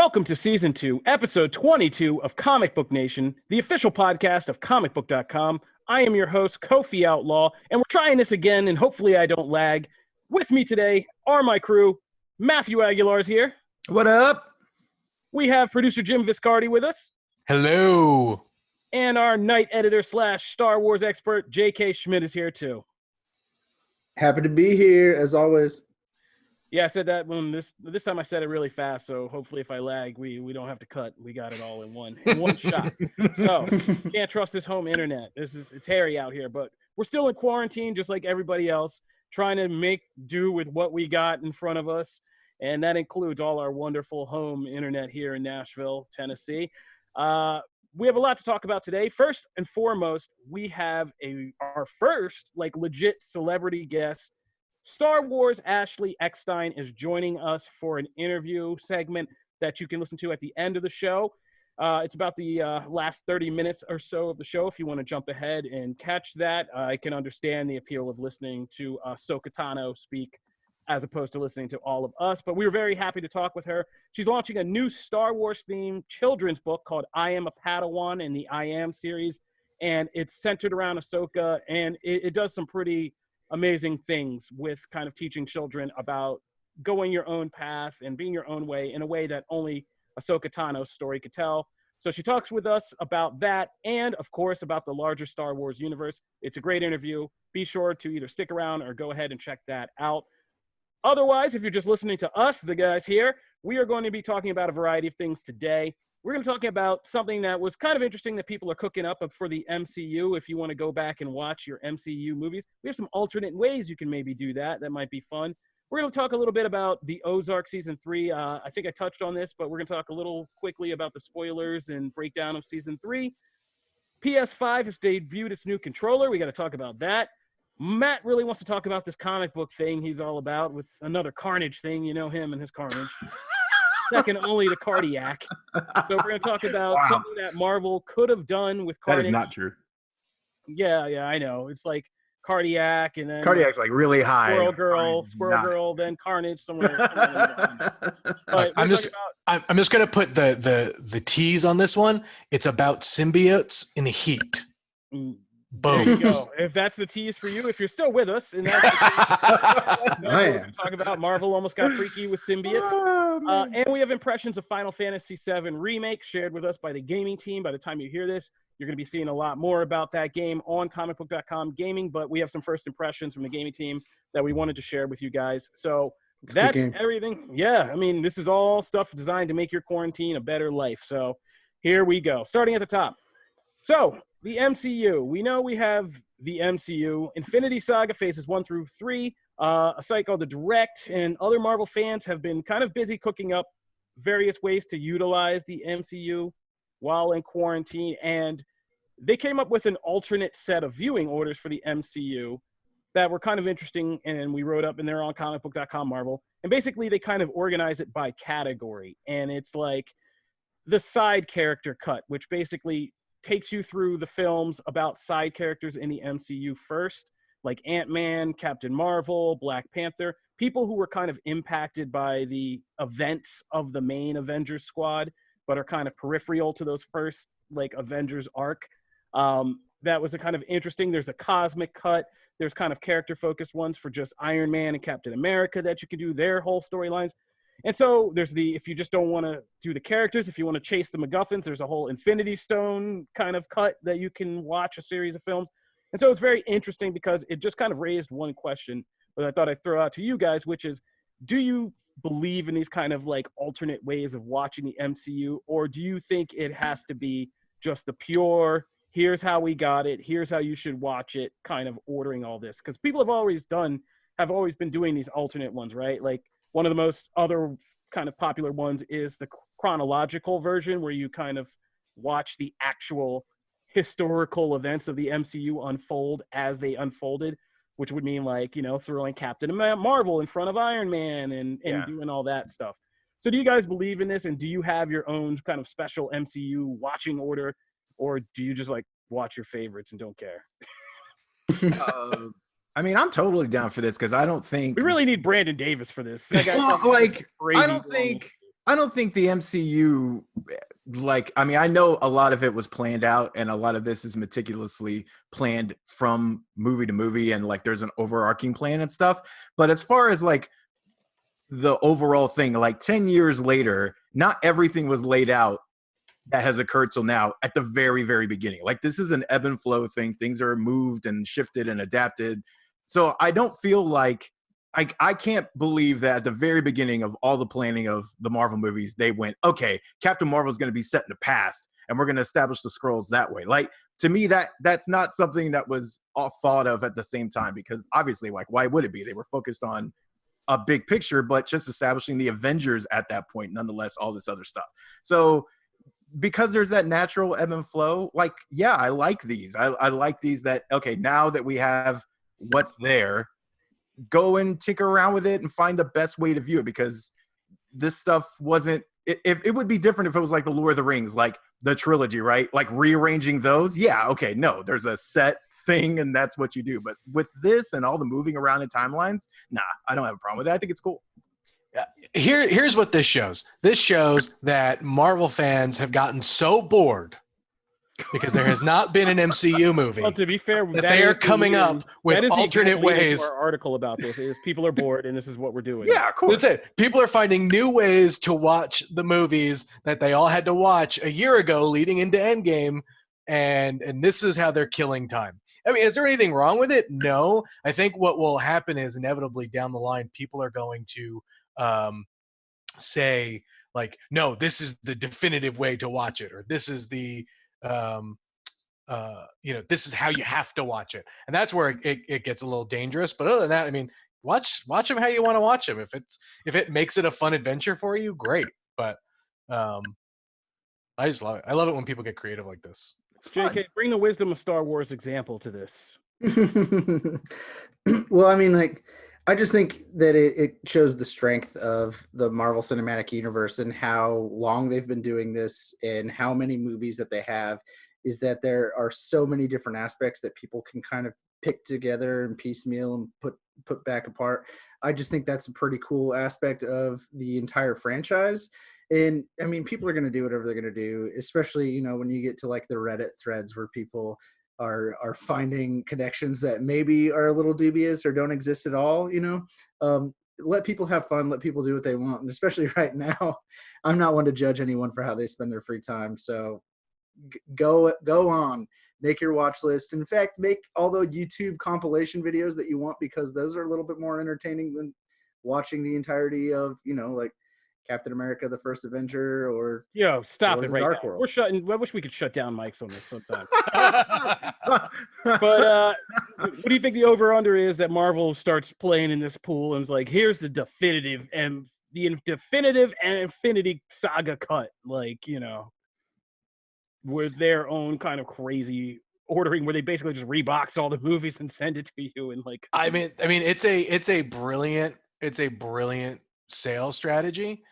Welcome to Season 2, Episode 22 of Comic Book Nation, the official podcast of comicbook.com. I am your host, Kofi Outlaw, and we're trying this again, and hopefully I don't lag. With me today are my crew. Matthew Aguilar's here. What up? We have producer Jim Viscardi with us. Hello. And our night editor / Star Wars expert, J.K. Schmidt, is here too. Happy to be here, as always. Yeah, I said that when this time I said it really fast, so hopefully if I lag, we don't have to cut. We got it all in one shot. So can't trust this home internet. It's hairy out here, but we're still in quarantine just like everybody else, trying to make do with what we got in front of us, and that includes all our wonderful home internet here in Nashville, Tennessee. We have a lot to talk about today. First and foremost, we have our first legit celebrity guest. Star Wars Ashley Eckstein is joining us for an interview segment that you can listen to at the end of the show. It's about the last 30 minutes or so of the show. If you want to jump ahead and catch that, I can understand the appeal of listening to Ahsoka Tano speak as opposed to listening to all of us. But we were very happy to talk with her. She's launching a new Star Wars-themed children's book called I Am a Padawan in the I Am series. And it's centered around Ahsoka, and it does some pretty amazing things with kind of teaching children about going your own path and being your own way in a way that only Ahsoka Tano's story could tell. So she talks with us about that and, of course, about the larger Star Wars universe. It's a great interview. Be sure to either stick around or go ahead and check that out. Otherwise, if you're just listening to us, the guys here, we are going to be talking about a variety of things today. We're going to talk about something that was kind of interesting that people are cooking up for the MCU. If you want to go back and watch your MCU movies, we have some alternate ways you can maybe do that. That might be fun. We're going to talk a little bit about the Ozark Season 3. I think I touched on this, but we're going to talk a little quickly about the spoilers and breakdown of Season 3. PS5 has debuted its new controller. We got to talk about that. Matt really wants to talk about this comic book thing he's all about with another Carnage thing. You know him and his Carnage. Second only to Cardiac. So we're going to talk about something that Marvel could have done with Carnage. That is not true. Yeah, I know. It's like Cardiac and then Cardiac's really high. Squirrel Girl, then Carnage somewhere. I'm just going to put the tease on this one. It's about symbiotes in the heat. Boom. There you go. If that's the tease for you, if you're still with us, and that's the tease, we're going to talk about Marvel almost got freaky with symbiotes. And we have impressions of Final Fantasy VII Remake shared with us by the gaming team. By the time you hear this, you're going to be seeing a lot more about that game on comicbook.com gaming, but we have some first impressions from the gaming team that we wanted to share with you guys. So that's everything. Yeah, I mean, this is all stuff designed to make your quarantine a better life. So here we go. Starting at the top. So the MCU. We know we have the MCU. Infinity Saga phases 1 through 3. A site called The Direct and other Marvel fans have been kind of busy cooking up various ways to utilize the MCU while in quarantine. And they came up with an alternate set of viewing orders for the MCU that were kind of interesting. And we wrote up, and they're on comicbook.com Marvel. And basically, they kind of organize it by category. And it's like the side character cut, which basically takes you through the films about side characters in the MCU first, like Ant-Man, Captain Marvel, Black Panther, people who were kind of impacted by the events of the main Avengers squad, but are kind of peripheral to those first Avengers arc. That was a kind of interesting. There's a cosmic cut. There's kind of character-focused ones for just Iron Man and Captain America that you can do their whole storylines. And so there's if you just don't want to do the characters, if you want to chase the MacGuffins, there's a whole Infinity Stone kind of cut that you can watch a series of films. And so it's very interesting because it just kind of raised one question that I thought I'd throw out to you guys, which is, do you believe in these kind of alternate ways of watching the MCU, or do you think it has to be just the pure, here's how we got it, here's how you should watch it, kind of ordering all this? Because people have always been doing these alternate ones, right? One of the most other kind of popular ones is the chronological version, where you kind of watch the actual historical events of the MCU unfold as they unfolded, which would mean throwing Captain Marvel in front of Iron Man and doing all that stuff. So do you guys believe in this, and do you have your own kind of special MCU watching order, or do you just watch your favorites and don't care? I mean, I'm totally down for this because I don't think we really need Brandon Davis for this. I I don't think the MCU, like, I mean, I know a lot of it was planned out, and a lot of this is meticulously planned from movie to movie, and like there's an overarching plan and stuff. But as far as like the overall thing, like 10 years later, not everything was laid out that has occurred till now at the very, very beginning. Like this is an ebb and flow thing. Things are moved and shifted and adapted. So I don't feel like I can't believe that at the very beginning of all the planning of the Marvel movies, they went, okay, Captain Marvel is going to be set in the past and we're going to establish the Skrulls that way. Like to me, that's not something that was all thought of at the same time, because obviously, like, why would it be? They were focused on a big picture, but just establishing the Avengers at that point, nonetheless, all this other stuff. So because there's that natural ebb and flow, like, yeah, I like these. I like these that, okay, now that we have what's there, go and tinker around with it and find the best way to view it, because this stuff wasn't, it would be different if it was like the Lord of the Rings, like the trilogy, right? Like rearranging those. Yeah. Okay. No, there's a set thing and that's what you do. But with this and all the moving around in timelines, nah, I don't have a problem with that. I think it's cool. Here's what this shows. This shows that Marvel fans have gotten so bored because there has not been an MCU movie. Well, to be fair, that they are coming up with alternate ways. Our article about this is people are bored, and this is what we're doing. Yeah, of course. That's it. People are finding new ways to watch the movies that they all had to watch a year ago, leading into Endgame, and this is how they're killing time. I mean, is there anything wrong with it? No. I think what will happen is inevitably down the line, people are going to say like, no, this is the definitive way to watch it, or this is the this is how you have to watch it, and that's where it gets a little dangerous. But other than that, I mean, watch them how you want to watch them. If it makes it a fun adventure for you, great. But I just love it. I love it when people get creative like this. It's JK, fun. bring the wisdom of Star Wars example to this. Well, I mean, like, I just think that it shows the strength of the Marvel Cinematic Universe and how long they've been doing this and how many movies that they have, is that there are so many different aspects that people can kind of pick together and piecemeal and put back apart. I just think that's a pretty cool aspect of the entire franchise. And I mean, people are going to do whatever they're going to do, especially, you know, when you get to like the Reddit threads where people are finding connections that maybe are a little dubious or don't exist at all, you know. Let people have fun, let people do what they want. And especially right now, I'm not one to judge anyone for how they spend their free time. So go on, make your watch list. In fact, make all the YouTube compilation videos that you want, because those are a little bit more entertaining than watching the entirety of, you know, like Captain America, the First Avenger, or stop it right now. We're shutting. I wish we could shut down mics on this sometime. But what do you think the over/under is that Marvel starts playing in this pool and is like, here's the definitive and Infinity Saga cut, like, you know, with their own kind of crazy ordering where they basically just rebox all the movies and send it to you, and like, I mean, it's a brilliant sales strategy.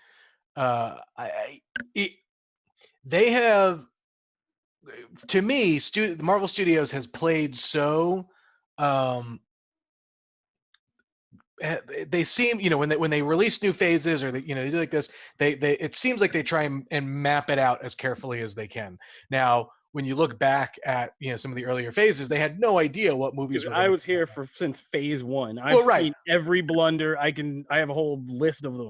They have, to me, the Marvel Studios has played so. They seem, you know, when they release new phases or they, you know, they do like this, they it seems like they try and map it out as carefully as they can. Now, when you look back at, you know, some of the earlier phases, they had no idea what movies were. I was here since phase 1. I've seen every blunder. I have a whole list of them.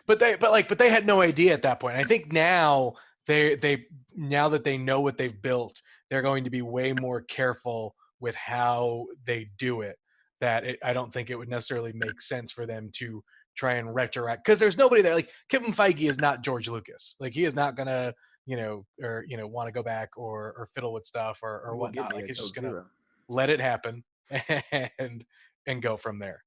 but they had no idea at that point. I think now now that they know what they've built, they're going to be way more careful with how they do it. I don't think it would necessarily make sense for them to try and retroact, because there's nobody there. Like, Kevin Feige is not George Lucas. Like, he is not gonna, you know, or, you know, want to go back or fiddle with stuff or whatnot. Like, he's just gonna let it happen and go from there.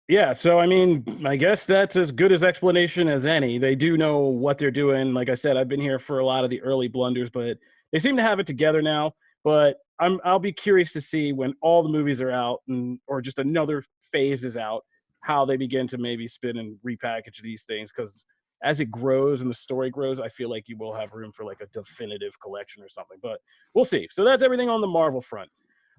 Yeah, so I mean, I guess that's as good as explanation as any. They do know what they're doing. Like I said, I've been here for a lot of the early blunders, but they seem to have it together now. But I'll be curious to see when all the movies are out or just another phase is out, how they begin to maybe spin and repackage these things. Because as it grows and the story grows, I feel like you will have room for like a definitive collection or something. But we'll see. So that's everything on the Marvel front.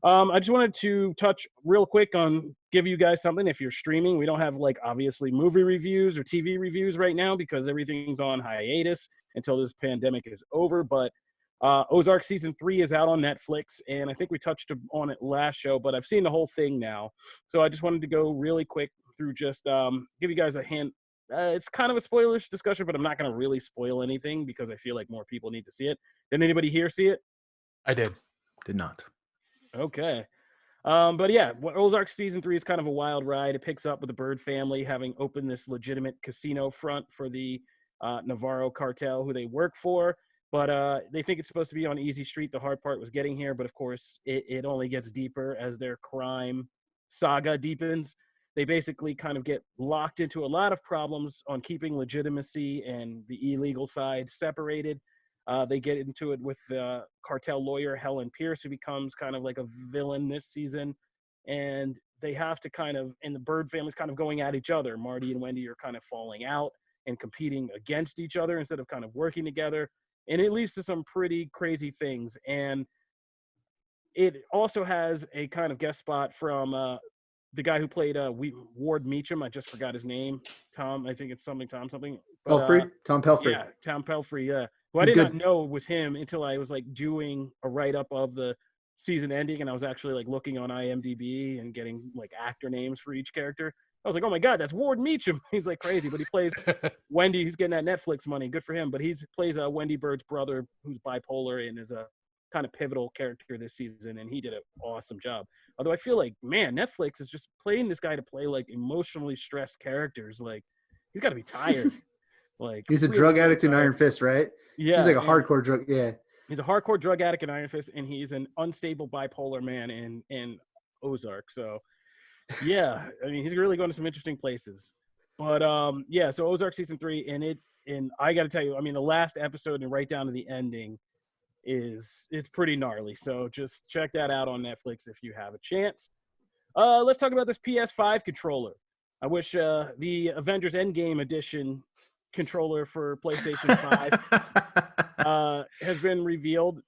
I just wanted to touch real quick on give you guys something. If you're streaming, we don't have like obviously movie reviews or TV reviews right now because everything's on hiatus until this pandemic is over. But Ozark season 3 is out on Netflix, and I think we touched on it last show, but I've seen the whole thing now. So I just wanted to go really quick through just give you guys a hint. It's kind of a spoilers discussion, but I'm not going to really spoil anything because I feel like more people need to see it. Did anybody here see it? I did. Did not. Okay. But yeah, Ozark season 3 is kind of a wild ride. It picks up with the Bird family having opened this legitimate casino front for the Navarro cartel who they work for. But they think it's supposed to be on easy street. The hard part was getting here. But of course, it only gets deeper as their crime saga deepens. They basically kind of get locked into a lot of problems on keeping legitimacy and the illegal side separated. They get into it with cartel lawyer Helen Pierce, who becomes kind of like a villain this season. And they have to kind of, and the Bird family's kind of going at each other. Marty and Wendy are kind of falling out and competing against each other instead of kind of working together. And it leads to some pretty crazy things. And it also has a kind of guest spot from the guy who played Ward Meacham. I just forgot his name. Tom, I think it's something. But, Pelfrey? Tom Pelfrey. Yeah, Tom Pelfrey, yeah. Who I He's did good. not know it was him until I was like doing a write-up of the season ending, and I was actually like looking on IMDb and getting like actor names for each character. I was like, oh my God, that's Ward Meacham. He's like crazy, but he plays Wendy. He's getting that Netflix money. Good for him. But he plays Wendy Bird's brother who's bipolar and is a kind of pivotal character this season, and he did an awesome job. Although I feel like, man, Netflix is just playing this guy to play like emotionally stressed characters. Like he's got to be tired. Like He's a really, drug really addict in tired. Iron Fist, right? Yeah, He's like a and hardcore drug. Yeah. he's a hardcore drug addict in Iron Fist, and he's an unstable bipolar man in Ozark. So yeah, I mean, he's really going to some interesting places. But yeah, so Ozark season 3, and I got to tell you, I mean, the last episode and right down to the ending it's pretty gnarly. So just check that out on Netflix if you have a chance. Let's talk about this PS5 controller. I wish the Avengers Endgame edition controller for PlayStation 5 has been revealed.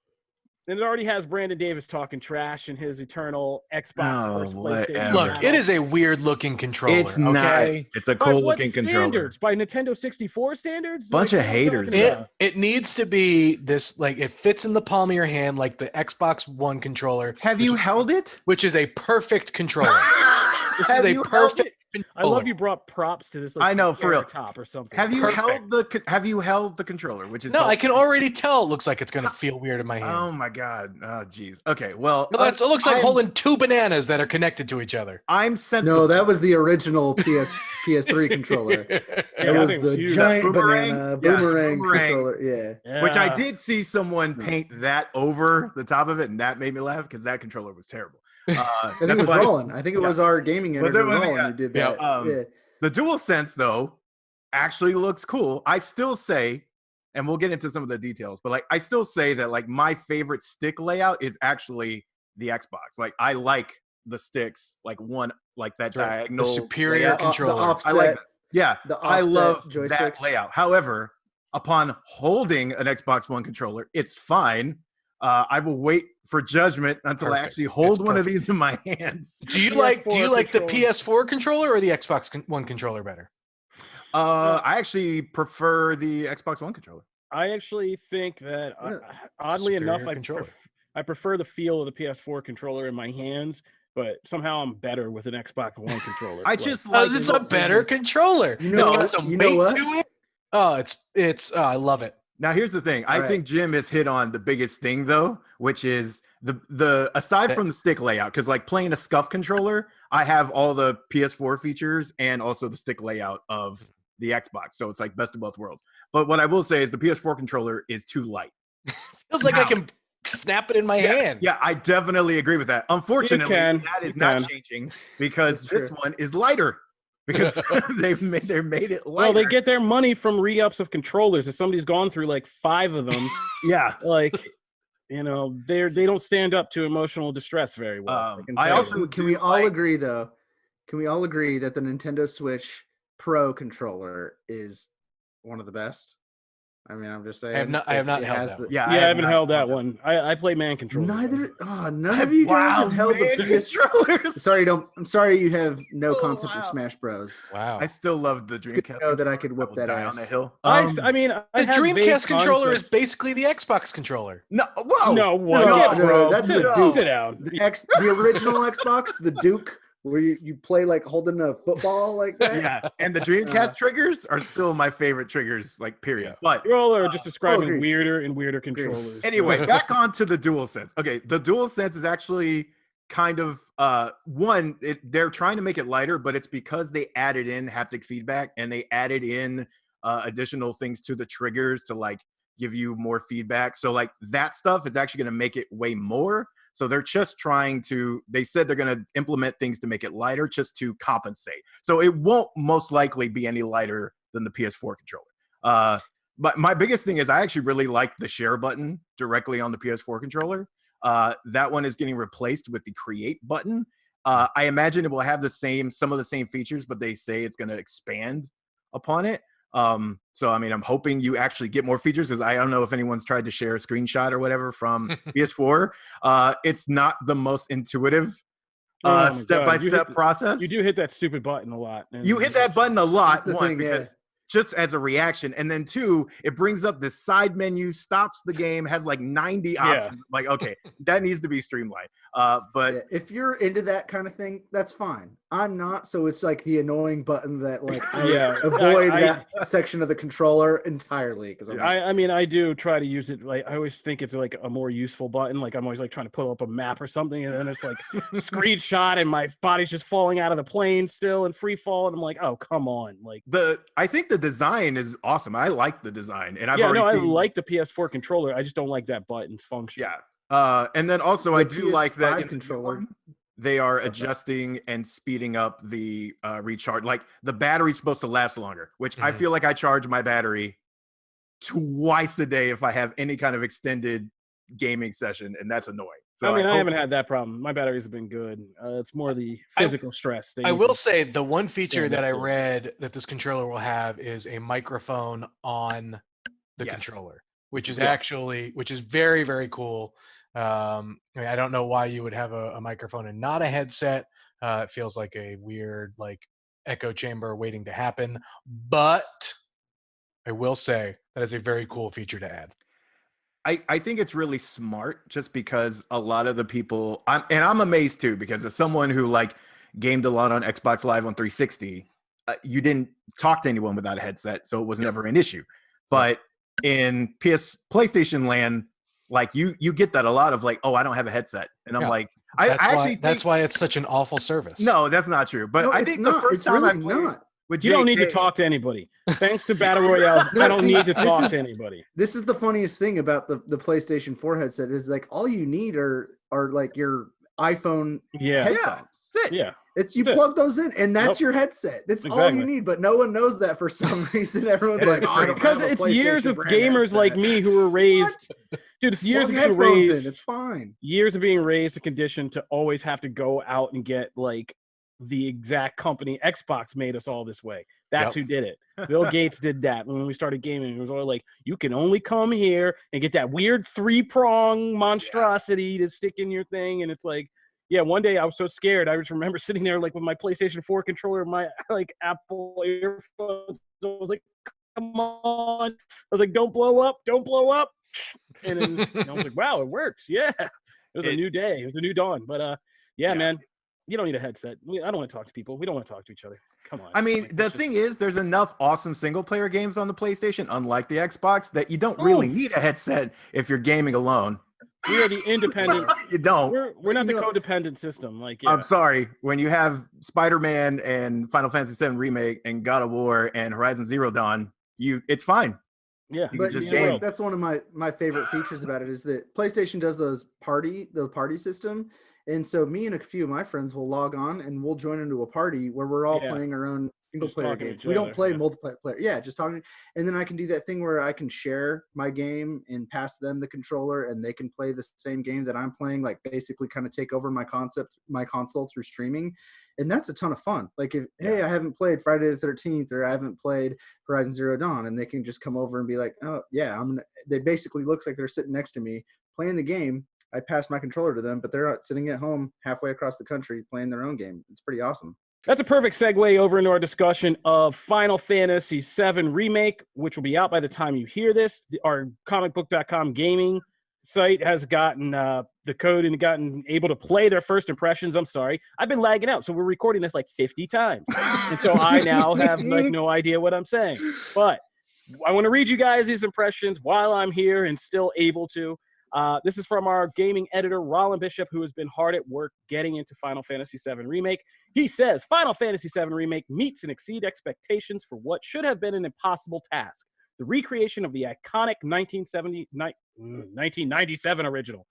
And it already has Brandon Davis talking trash in his eternal Xbox versus PlayStation. whatever. Look, battle. it is a weird looking controller. It's not. Okay? It's a By cool what looking controller. standards? By Nintendo 64 standards? Bunch Like, of what are you haters, talking It about? it needs to be this, like, it fits in the palm of your hand like the Xbox One controller. Have you held it? Which is a perfect controller. This Have is a you held perfect I controller. love you brought props to this. Like, I know, for real. top or something. Have you Perfect. held the controller? Which is No, called- I can already tell it looks like it's gonna feel weird in my hand. Oh my god. Oh jeez. Okay. Well, No, it looks like I'm- holding two bananas that are connected to each other. I'm sensitive. No, that was the original PS3 controller. Yeah, That that was thing the was huge. giant Boomerang? banana Yeah, boomerang boomerang. controller. Yeah. Which I Yeah. did see someone paint that over the top of it, and that made me laugh because that controller was terrible. I think it was Roland. I think it was our gaming Was editor, it? Was it? Roland, Yeah. who did Yeah. that. Yeah. The DualSense though actually looks cool. I still say, and we'll get into some of the details, but like I still say that like my favorite stick layout is actually the Xbox. Like I like the sticks, like one like that Right. diagonal The superior layout. controller. The offset, I like that. Yeah, the I offset love that joysticks. layout. However, upon holding an Xbox One controller, it's fine. I will wait for judgment until I Perfect. actually hold It's one of perfect. these in my hands. Do you like the controller. PS4 controller or the Xbox One controller better? I actually prefer the Xbox One controller. I actually think that, Yeah. oddly enough, Superior controller. I prefer the feel of the PS4 controller in my hands, but somehow I'm better with an Xbox One controller. I Like, just Oh, like it's a better controller. You know It's got what? some You know weight what? to it. Oh, it's I love it. Now here's the thing. I Right. think Jim has hit on the biggest thing though, which is the aside That- from the stick layout, because like playing a SCUF controller, I have all the PS4 features and also the stick layout of the Xbox. So it's like best of both worlds. But what I will say is the PS4 controller is too light. Feels like I Now- can snap it in my hand. Yeah, I definitely agree with that. Unfortunately, can. that is You not can. changing because That's this true. one is lighter. Because they made it lighter. well, they get their money from re-ups of controllers. If somebody's gone through like 5 of them, yeah. like, you know, they don't stand up to emotional distress very well. can I tell you. also Can we do all like- agree though? Can we all agree that the Nintendo Switch Pro controller is one of the best? I mean, I'm just saying. I have not it held has that the- one. Yeah, I have haven't not held that held one. I play man controller. Neither. Oh, none of you guys Wow, have held the man, PS. controllers. Sorry, don't. I'm sorry you have no Oh, concept wow. of Smash Bros. Wow. I still love the good to Dreamcast. know that I controller. could whip will that die on the ass. hill. I mean, I The have vague Dreamcast controller is concepts. basically the Xbox controller. No, whoa, No, what? No, Yeah, no, bro. that's sit, the Duke. sit down. The original Xbox, the Duke, where you play like holding a football like that. Yeah, and the Dreamcast triggers are still my favorite triggers, like period. Yeah. But You all are just describing agreed. weirder and weirder controllers. anyway, back on to the DualSense. Okay, the DualSense is actually kind of they're trying to make it lighter, but it's because they added in haptic feedback and they added in additional things to the triggers to like give you more feedback. So like that stuff is actually going to make it way more. So they're just trying to, they said they're going to implement things to make it lighter just to compensate. So it won't most likely be any lighter than the PS4 controller. But my biggest thing is I actually really like the share button directly on the PS4 controller. That one is getting replaced with the create button. I imagine it will have some of the same features, but they say it's going to expand upon it. So I mean, I'm hoping you actually get more features because I don't know if anyone's tried to share a screenshot or whatever from PS4. It's not the most intuitive step-by-step process. You do hit that stupid button a lot. You hit that button a lot, That's the one, thing, because just as a reaction, and then two, it brings up this side menu, stops the game, has like 90 options. Like, okay, that needs to be streamlined. But Yeah, if you're into that kind of thing, that's fine. I'm not, so it's like the annoying button that like I avoid that section of the controller entirely because I mean I do try to use it, like I always think it's like a more useful button. Like I'm always like trying to pull up a map or something, and then it's like screenshot, and my body's just falling out of the plane still in free fall, and I'm like, oh come on, like I think the design is awesome. I like the design, and I like the PS4 controller. I just don't like that button's function. Yeah. And then also I do like that in controller. They are adjusting and speeding up the recharge. Like the battery's supposed to last longer, which I feel like I charge my battery twice a day if I have any kind of extended gaming session, and that's annoying. So I mean, I haven't had that problem. My batteries have been good. It's more the physical stress. I will say the one feature that I read that this controller will have is a microphone on the controller, which is very, very cool. I mean, I don't know why you would have a microphone and not a headset. It feels like a weird like echo chamber waiting to happen, but I will say that is a very cool feature to add. I think it's really smart just because a lot of the people I'm amazed too, because as someone who like gamed a lot on Xbox Live on 360, you didn't talk to anyone without a headset, so it was never an issue. But in PlayStation land, like you get that a lot of like, oh, I don't have a headset, and I'm like, that's why it's such an awful service. No, that's not true. But I think the first time I played, you don't need to talk to anybody. Thanks to Battle Royale, I don't need to talk to anybody. This is the funniest thing about the PlayStation 4 headset is like all you need are like your iPhone headphones. It's you plug those in and that's your headset. That's all you need, but no one knows that for some reason. Everyone's like, oh, because it's years of gamers headset. Like me who were raised, dude. It's years of being raised. It's fine. Years of being raised a condition to always have to go out and get like the exact company. Xbox made us all this way. That's who did it. Bill Gates did that when we started gaming. It was all like, you can only come here and get that weird 3-prong monstrosity to stick in your thing. And it's like, one day I was so scared. I just remember sitting there like with my PlayStation 4 controller, my like Apple earphones. I was like, come on. I was like, don't blow up. And then I was like, wow, it works. Yeah. It was a new day. It was a new dawn. But man. You don't need a headset. I don't want to talk to people. We don't want to talk to each other. Come on. I mean, the thing is, there's enough awesome single-player games on the PlayStation, unlike the Xbox, that you don't really need a headset if you're gaming alone. We are the independent. You don't. We're not the codependent system. Like, I'm sorry. When you have Spider-Man and Final Fantasy VII Remake and God of War and Horizon Zero Dawn, it's fine. Yeah, but that's one of my favorite features about it is that PlayStation does the party system. And so me and a few of my friends will log on and we'll join into a party where we're all playing our own single player games. We don't play multiplayer. Just talking. And then I can do that thing where I can share my game and pass them the controller and they can play the same game that I'm playing, like basically kind of take over my console through streaming. And that's a ton of fun. Like, if hey, I haven't played Friday the 13th, or I haven't played Horizon Zero Dawn, and they can just come over and be like, oh yeah, they basically looks like they're sitting next to me playing the game. I passed my controller to them, but they're not sitting at home halfway across the country playing their own game. It's pretty awesome. That's a perfect segue over into our discussion of Final Fantasy VII Remake, which will be out by the time you hear this. Our comicbook.com gaming site has gotten the code and gotten able to play their first impressions. I'm sorry. I've been lagging out, so we're recording this like 50 times. And so I now have like no idea what I'm saying. But I want to read you guys these impressions while I'm here and still able to. This is from our gaming editor, Roland Bishop, who has been hard at work getting into Final Fantasy VII Remake. He says, Final Fantasy VII Remake meets and exceeds expectations for what should have been an impossible task. The recreation of the iconic 1997 original.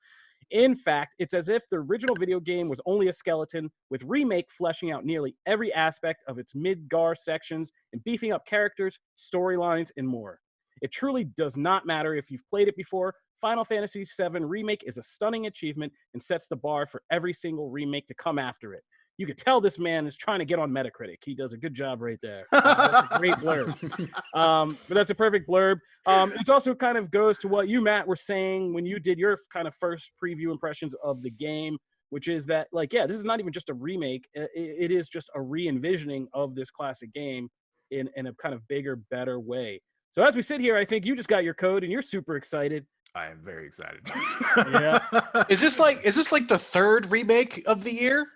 In fact, it's as if the original video game was only a skeleton, with Remake fleshing out nearly every aspect of its Midgar sections and beefing up characters, storylines, and more. It truly does not matter if you've played it before. Final Fantasy VII Remake is a stunning achievement and sets the bar for every single remake to come after it. You could tell this man is trying to get on Metacritic. He does a good job right there. That's a great blurb. But that's a perfect blurb. It also kind of goes to what you, Matt, were saying when you did your kind of first preview impressions of the game, which is that, like, yeah, this is not even just a remake. It is just a re-envisioning of this classic game in a kind of bigger, better way. So as we sit here, I think you just got your code and you're super excited. I am very excited. Yeah. Is this like the third remake of the year?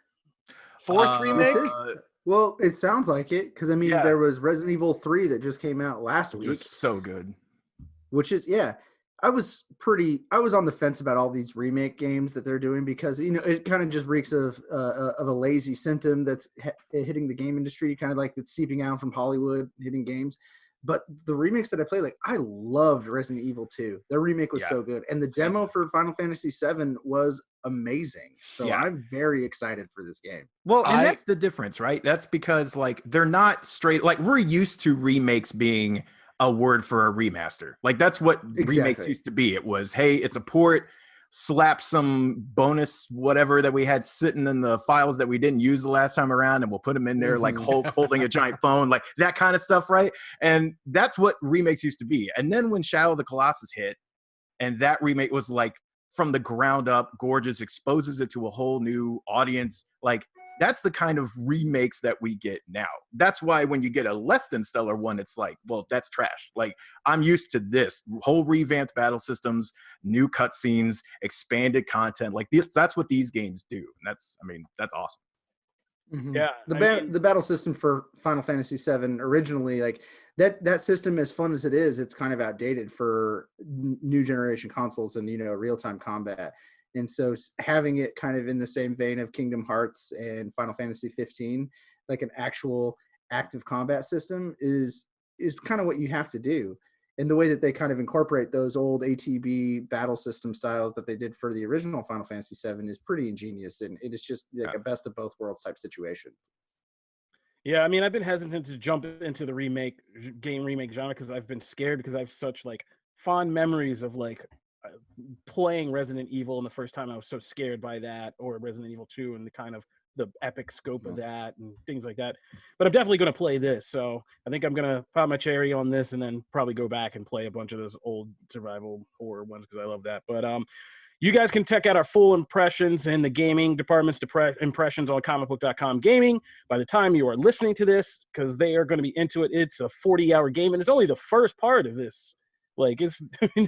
Fourth remake? Well, it sounds like it, because I mean, Yeah. there was Resident Evil 3 that just came out last It week, was so good. which is I was on the fence about all these remake games that they're doing, because it kind of just reeks of a lazy symptom that's hitting the game industry, kind of like it's seeping out from Hollywood hitting games. But the remakes that I played, like, I loved Resident Evil 2. Their remake was so good. And the demo for Final Fantasy VII was amazing. So I'm very excited for this game. Well, and that's the difference, right? That's because, like, they're not straight, like, we're used to remakes being a word for a remaster. Like, that's what remakes used to be. It was, hey, it's a port, slap some bonus whatever that we had sitting in the files that we didn't use the last time around, and we'll put them in there, like Hulk holding a giant phone, like that kind of stuff, right? And that's what remakes used to be. And then when Shadow of the Colossus hit, and that remake was like from the ground up gorgeous, exposes it to a whole new audience, like that's the kind of remakes that we get now. That's why when you get a less than stellar one, it's like, well, that's trash. Like, I'm used to this whole revamped battle systems, new cutscenes, expanded content. Like, that's what these games do. And that's awesome. Mm-hmm. Yeah. The battle system for Final Fantasy VII originally, like that system, as fun as it is, it's kind of outdated for new generation consoles and, real-time combat. And so having it kind of in the same vein of Kingdom Hearts and Final Fantasy 15, like an actual active combat system is kind of what you have to do. And the way that they kind of incorporate those old ATB battle system styles that they did for the original Final Fantasy 7 is pretty ingenious. And it is just like a best of both worlds type situation. Yeah, I mean, I've been hesitant to jump into the game remake genre because I've been scared, because I have such like fond memories of like playing Resident Evil, and the first time I was so scared by that, or Resident Evil 2 and the kind of the epic scope of that and things like that. But I'm definitely going to play this. So I think I'm going to pop my cherry on this and then probably go back and play a bunch of those old survival horror ones, because I love that. But you guys can check out our full impressions in the gaming department's impressions on comicbook.com gaming by the time you are listening to this, because they are going to be into it. It's a 40-hour game, and it's only the first part of this. Like, there's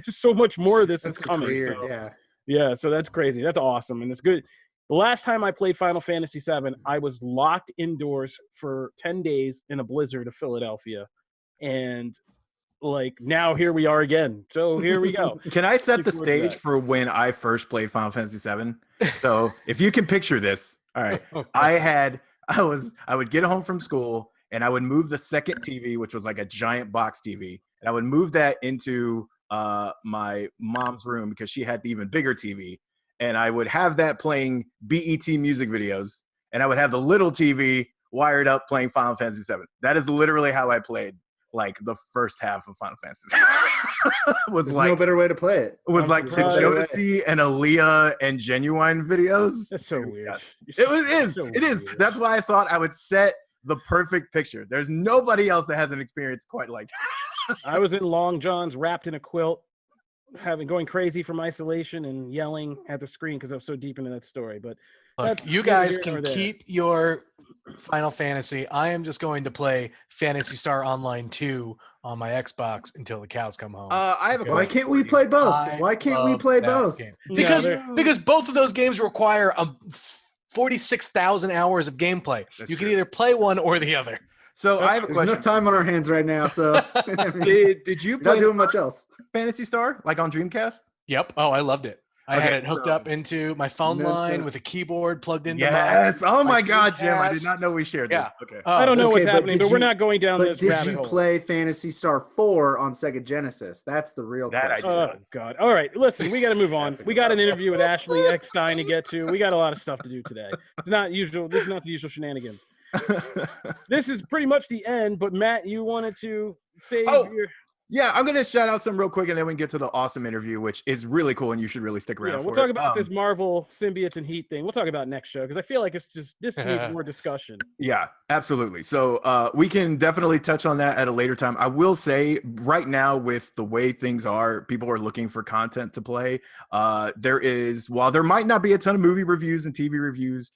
so much more of this is coming. Weird, so, yeah, so that's crazy. That's awesome, and it's good. The last time I played Final Fantasy VII, I was locked indoors for 10 days in a blizzard of Philadelphia, and like now here we are again. So here we go. Can I set the stage for when I first played Final Fantasy VII? So if you can picture this, all right, I would get home from school and I would move the second TV, which was like a giant box TV, and I would move that into my mom's room because she had the even bigger TV, and I would have that playing BET music videos, and I would have the little TV wired up playing Final Fantasy VII. That is literally how I played. like the first half of Final Fantasy. was There's like no better way to play it. was I'm like surprised. Jodeci and Aaliyah and Genuine videos. That's so weird. Yeah. It is. Weird. That's why I thought I would set the perfect picture. There's nobody else that has an experience quite like that. I was in long johns, wrapped in a quilt, going crazy from isolation and yelling at the screen because I was so deep into that story. But Look, that's you neither guys here nor can there. keep your Final Fantasy. I am just going to play Phantasy Star Online 2 on my Xbox until the cows come home. I have a Okay. Why question. can't we for you. play both? I Why can't we love play that both? game. Yeah, Because they're- because both of those games require 46,000 hours of gameplay. That's You can true. either play one or the other. So I have a There's question. enough time on our hands right now, so I mean, Did you you're play not doing much else. Phantasy Star like on Dreamcast? Yep. Oh, I loved it. I had Okay, it hooked so- up into my phone No, line no. with a keyboard plugged into Yes. Oh my my God, Jim! I did Dreamcast. not know we shared Yeah. this. Okay. Oh, I don't know Okay, what's but happening, did but we're you- not going down But this did rabbit you hole. play Phantasy Star 4 on Sega Genesis? That's the real That I question. did. Oh God! All right, listen, we got to move on. That's a We good got an one. interview with Ashley Eckstein to get to. We got a lot of stuff to do today. It's not usual. This is not the usual shenanigans. This is pretty much the end. But Matt, you wanted to save Oh, your. Yeah, I'm gonna shout out some real quick, and then we can get to the awesome interview, which is really cool, and you should really stick around. Yeah, we'll for talk it. about this Marvel symbiotes and heat thing. We'll talk about next show because I feel like it's just this needs more discussion. Yeah, absolutely. So we can definitely touch on that at a later time. I will say right now, with the way things are, people are looking for content to play. While there might not be a ton of movie reviews and TV reviews,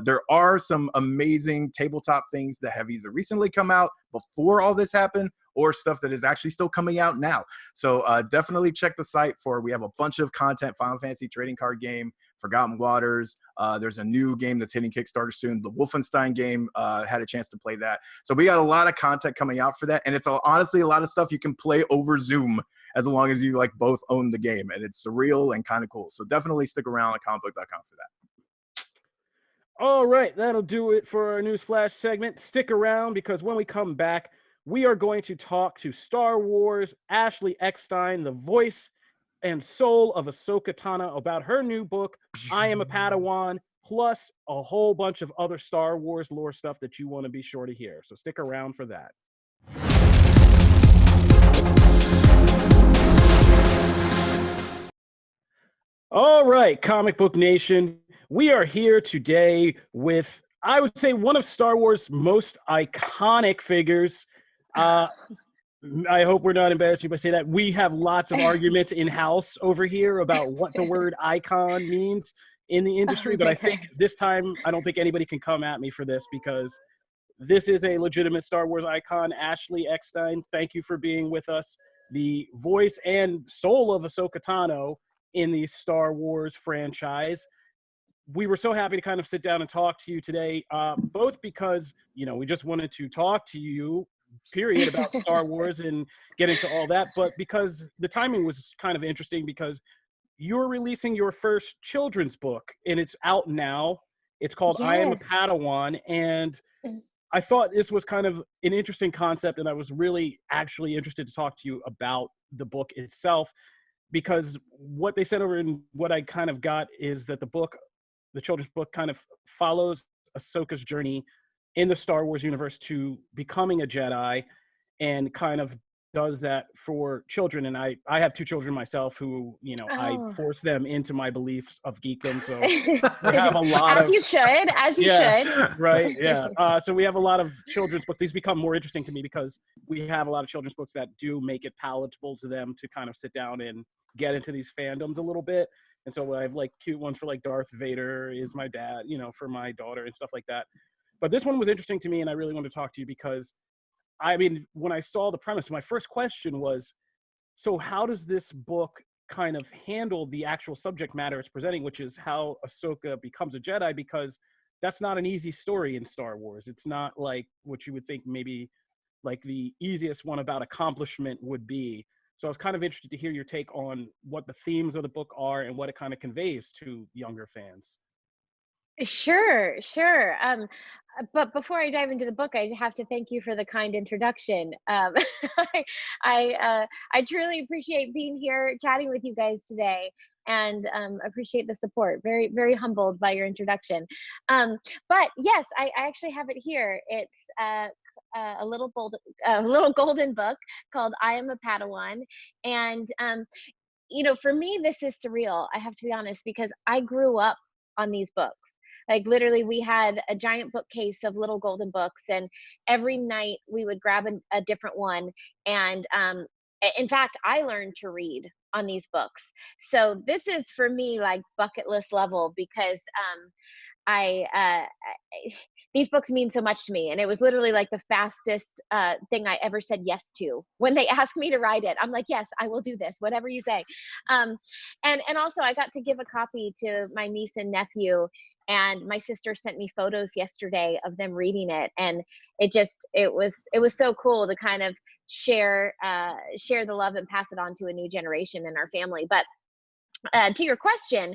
there are some amazing tabletop things that have either recently come out before all this happened or stuff that is actually still coming out now. So definitely check the site we have a bunch of content, Final Fantasy trading card game, Forgotten Waters. There's a new game that's hitting Kickstarter soon. The Wolfenstein game, had a chance to play that. So we got a lot of content coming out for that. And it's honestly a lot of stuff you can play over Zoom as long as you like both own the game. And it's surreal and kind of cool. So definitely stick around at comicbook.com for that. All right, that'll do it for our Newsflash segment. Stick around because when we come back, we are going to talk to Star Wars Ashley Eckstein, the voice and soul of Ahsoka Tano, about her new book, I Am a Padawan, plus a whole bunch of other Star Wars lore stuff that you want to be sure to hear. So stick around for that. All right, Comic Book Nation, we are here today with, I would say, one of Star Wars' most iconic figures. I hope we're not embarrassing you by saying that. We have lots of arguments in-house over here about what the word icon means in the industry, but I think this time, I don't think anybody can come at me for this because this is a legitimate Star Wars icon. Ashley Eckstein, thank you for being with us. The voice and soul of Ahsoka Tano in the Star Wars franchise. We were so happy to kind of sit down and talk to you today, both because, we just wanted to talk to you, period, about Star Wars and get into all that, but because the timing was kind of interesting because you're releasing your first children's book and it's out now. It's called I Am a Yes. Padawan, and I thought this was kind of an interesting concept, and I was really actually interested to talk to you about the book itself, because what they said over and what I kind of got is that the children's book kind of follows Ahsoka's journey in the Star Wars universe to becoming a Jedi, and kind of does that for children. And I have two children myself who, I Oh. force them into my beliefs of geekdom. So we have a lot as of you should, right, yeah. So we have a lot of children's books. These become more interesting to me because we have a lot of children's books that do make it palatable to them to kind of sit down and get into these fandoms a little bit. And so I have like cute ones for like Darth Vader is my dad, for my daughter and stuff like that. But this one was interesting to me, and I really wanted to talk to you because, when I saw the premise, my first question was, so how does this book kind of handle the actual subject matter it's presenting, which is how Ahsoka becomes a Jedi? Because that's not an easy story in Star Wars. It's not like what you would think maybe like the easiest one about accomplishment would be. So I was kind of interested to hear your take on what the themes of the book are and what it kind of conveys to younger fans. Sure. But before I dive into the book, I have to thank you for the kind introduction. I truly appreciate being here, chatting with you guys today, and appreciate the support. Very, very humbled by your introduction. But yes, I actually have it here. It's a little golden book called I Am a Padawan. And for me, this is surreal. I have to be honest, because I grew up on these books. Like literally, we had a giant bookcase of little golden books, and every night we would grab a different one. And in fact, I learned to read on these books. So this is for me like bucket list level, because I these books mean so much to me, and it was literally like the fastest thing I ever said yes to. When they asked me to write it, I'm like, yes, I will do this, whatever you say. And also I got to give a copy to my niece and nephew, and my sister sent me photos yesterday of them reading it, and it was so cool to kind of share the love and pass it on to a new generation in our family. But to your question,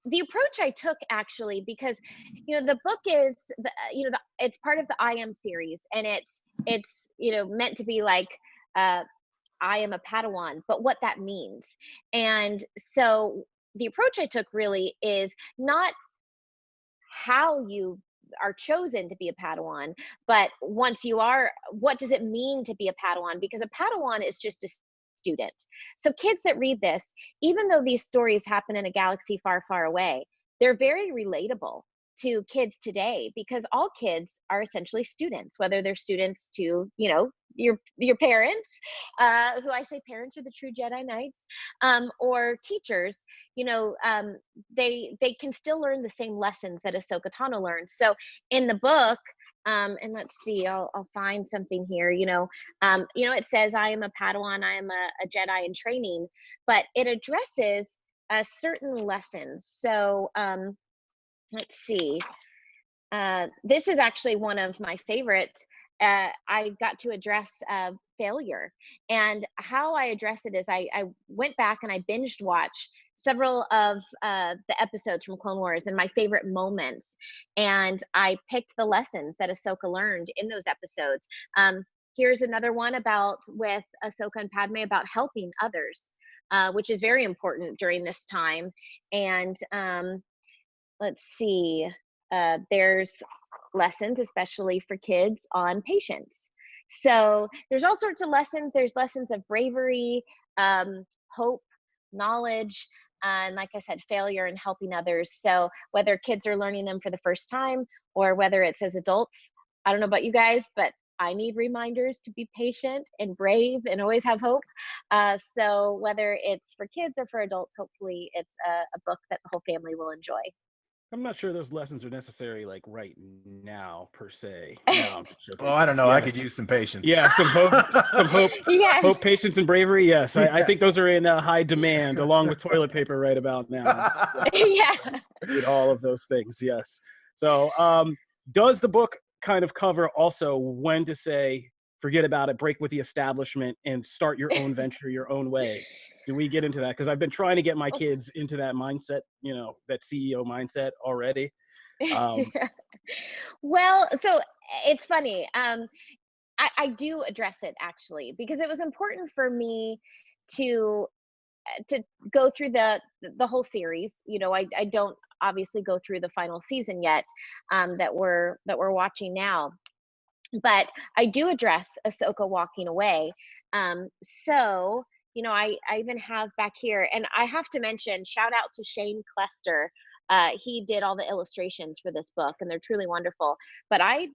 the approach I took, actually, because the book is it's part of the I Am series, and it's meant to be like I am a Padawan, but what that means. And so the approach I took really is not how you are chosen to be a Padawan, but once you are, what does it mean to be a Padawan? Because a Padawan is just a student. So kids that read this, even though these stories happen in a galaxy far, far away, they're very relatable to kids today, because all kids are essentially students, whether they're students to, your parents, who I say parents are the true Jedi Knights, or teachers, they can still learn the same lessons that Ahsoka Tano learned. So in the book, and let's see, I'll find something here. It says, I am a Padawan, I am a Jedi in training, but it addresses certain lessons. So let's see. This is actually one of my favorites. I got to address failure, and how I address it is I went back and I binged watched several of the episodes from Clone Wars and my favorite moments, and I picked the lessons that Ahsoka learned in those episodes. Here's another one with Ahsoka and Padme about helping others, which is very important during this time. And let's see, there's lessons, especially for kids, on patience. So there's all sorts of lessons. There's lessons of bravery, hope, knowledge, and like I said, failure and helping others. So whether kids are learning them for the first time or whether it's as adults, I don't know about you guys, but I need reminders to be patient and brave and always have hope. So whether it's for kids or for adults, hopefully it's a book that the whole family will enjoy. I'm not sure those lessons are necessary like right now per se. No, oh, I don't know. Yes. I could use some patience. Yeah, some hope, yes. Hope, patience, and bravery. Yes, I think those are in high demand, along with toilet paper right about now. Yeah, need all of those things. Yes. So, does the book kind of cover also when to say forget about it, break with the establishment, and start your own venture your own way? Do we get into that? Because I've been trying to get my kids into that mindset, that CEO mindset already. Well, so it's funny. I do address it, actually, because it was important for me to go through the whole series. I don't obviously go through the final season yet, that we're watching now, but I do address Ahsoka walking away. So I even have back here, and I have to mention, shout out to Shane Clester. He did all the illustrations for this book, and they're truly wonderful. But I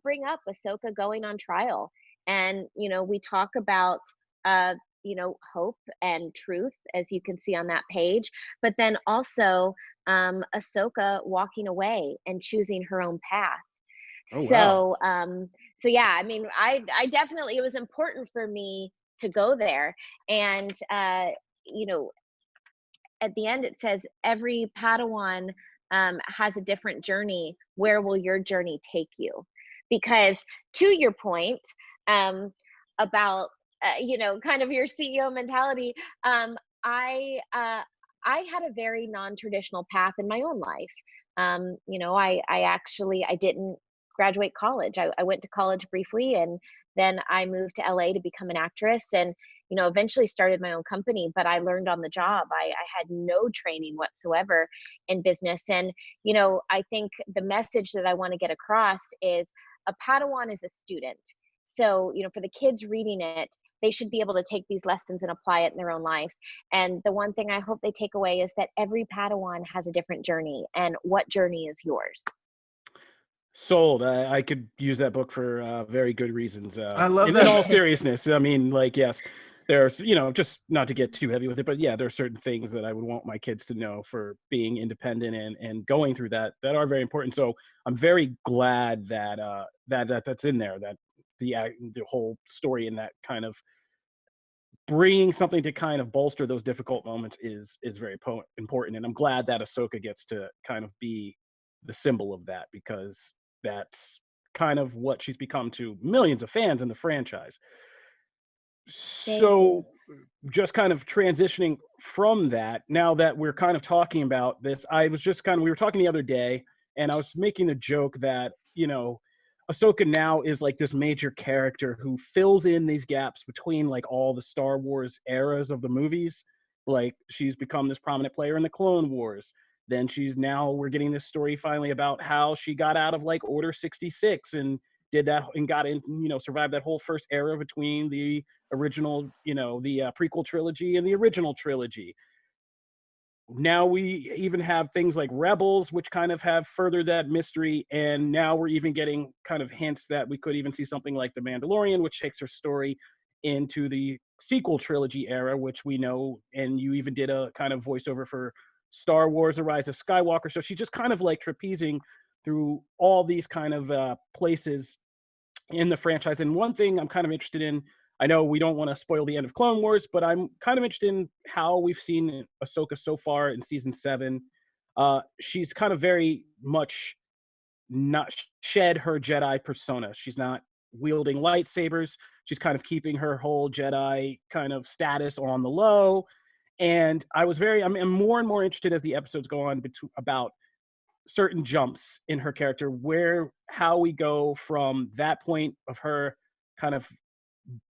bring up Ahsoka going on trial, and we talk about hope and truth, as you can see on that page. But then also Ahsoka walking away and choosing her own path. Oh, So wow. So yeah, I mean, I definitely, it was important for me to go there. And at the end it says every Padawan has a different journey. Where will your journey take you? Because to your point about kind of your CEO mentality, I had a very non-traditional path in my own life. I didn't graduate college. I went to college briefly, and then I moved to LA to become an actress, and eventually started my own company. But I learned on the job. I had no training whatsoever in business. And I think the message that I want to get across is a Padawan is a student. So, for the kids reading it, they should be able to take these lessons and apply it in their own life. And the one thing I hope they take away is that every Padawan has a different journey, and what journey is yours? Sold. I could use that book for very good reasons. I love in that. all seriousness, I mean, like, yes, there's, just not to get too heavy with it, but yeah, there are certain things that I would want my kids to know for being independent and going through that are very important. So I'm very glad that that's in there, that the whole story and that kind of bringing something to kind of bolster those difficult moments is very important. And I'm glad that Ahsoka gets to kind of be the symbol of that, because that's kind of what she's become to millions of fans in the franchise. So just kind of transitioning from that, now that we're kind of talking about this, we were talking the other day, and I was making the joke that, Ahsoka now is like this major character who fills in these gaps between like all the Star Wars eras of the movies. Like, she's become this prominent player in the Clone Wars. Then we're getting this story finally about how she got out of like Order 66 and did that and got in, survived that whole first era between the original, the prequel trilogy and the original trilogy. Now we even have things like Rebels, which kind of have furthered that mystery. And now we're even getting kind of hints that we could even see something like The Mandalorian, which takes her story into the sequel trilogy era, which we know. And you even did a kind of voiceover for Star Wars: The Rise of Skywalker. So she's just kind of like trapezing through all these kind of places in the franchise. And one thing I'm kind of interested in, I know we don't want to spoil the end of Clone Wars, but I'm kind of interested in how we've seen Ahsoka so far in season 7. She's kind of very much not shed her Jedi persona. She's not wielding lightsabers. She's kind of keeping her whole Jedi kind of status on the low. And I'm more and more interested as the episodes go on about certain jumps in her character, how we go from that point of her kind of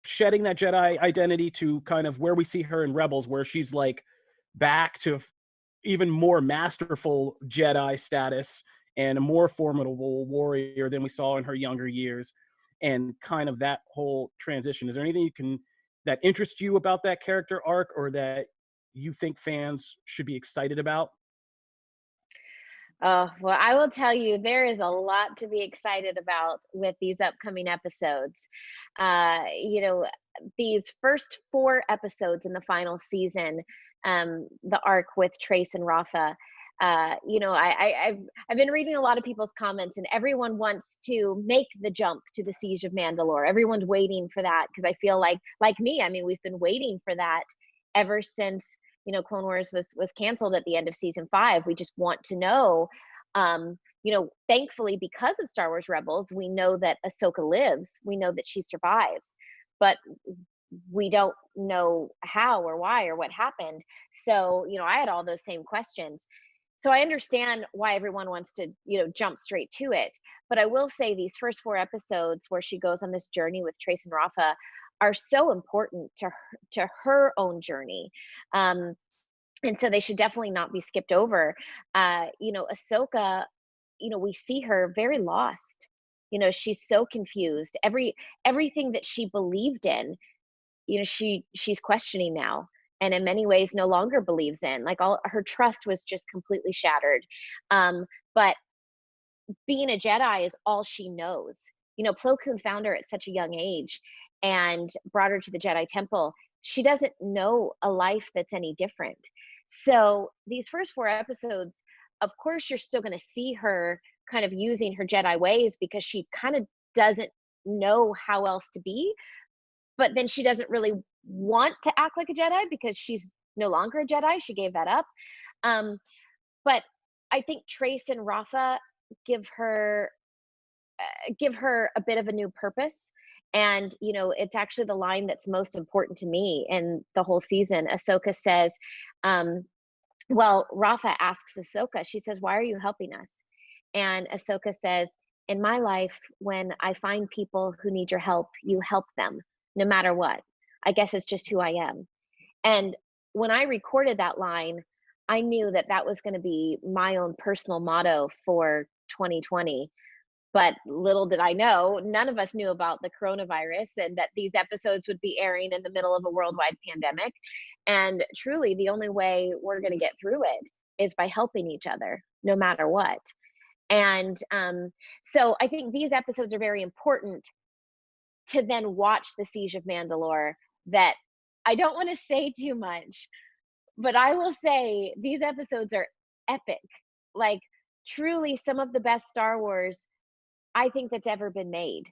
shedding that Jedi identity to kind of where we see her in Rebels, where she's like back to even more masterful Jedi status and a more formidable warrior than we saw in her younger years, and kind of that whole transition. Is there anything that interests you about that character arc, or that you think fans should be excited about? Oh, well, I will tell you, there is a lot to be excited about with these upcoming episodes. These first 4 episodes in the final season, the arc with Trace and Rafa. I've been reading a lot of people's comments, and everyone wants to make the jump to the Siege of Mandalore. Everyone's waiting for that, because I feel like me, I mean, we've been waiting for that ever since Clone Wars was canceled at the end of season 5. We just want to know. Thankfully, because of Star Wars Rebels, we know that Ahsoka lives. We know that she survives, but we don't know how or why or what happened. So, I had all those same questions. So I understand why everyone wants to, jump straight to it. But I will say these first 4 episodes where she goes on this journey with Trace and Rafa are so important to her own journey. And so they should definitely not be skipped over. Ahsoka, we see her very lost. She's so confused. Everything that she believed in, she's questioning now, and in many ways no longer believes in. Like, all her trust was just completely shattered. But being a Jedi is all she knows. Plo Koon found her at such a young age and brought her to the Jedi Temple. She doesn't know a life that's any different. So these first 4 episodes, of course, you're still going to see her kind of using her Jedi ways, because she kind of doesn't know how else to be. But then she doesn't really want to act like a Jedi, because she's no longer a Jedi. She gave that up. But I think Trace and Rafa give her a bit of a new purpose. And it's actually the line that's most important to me in the whole season. Ahsoka says, Rafa asks Ahsoka, she says, "Why are you helping us?" And Ahsoka says, "In my life, when I find people who need your help, you help them no matter what. I guess it's just who I am." And when I recorded that line, I knew that was going to be my own personal motto for 2020. But little did I know, none of us knew about the coronavirus and that these episodes would be airing in the middle of a worldwide pandemic. And truly, the only way we're going to get through it is by helping each other, no matter what. And so I think these episodes are very important to then watch the Siege of Mandalore. That I don't want to say too much, but I will say these episodes are epic. Like, truly some of the best Star Wars I think that's ever been made.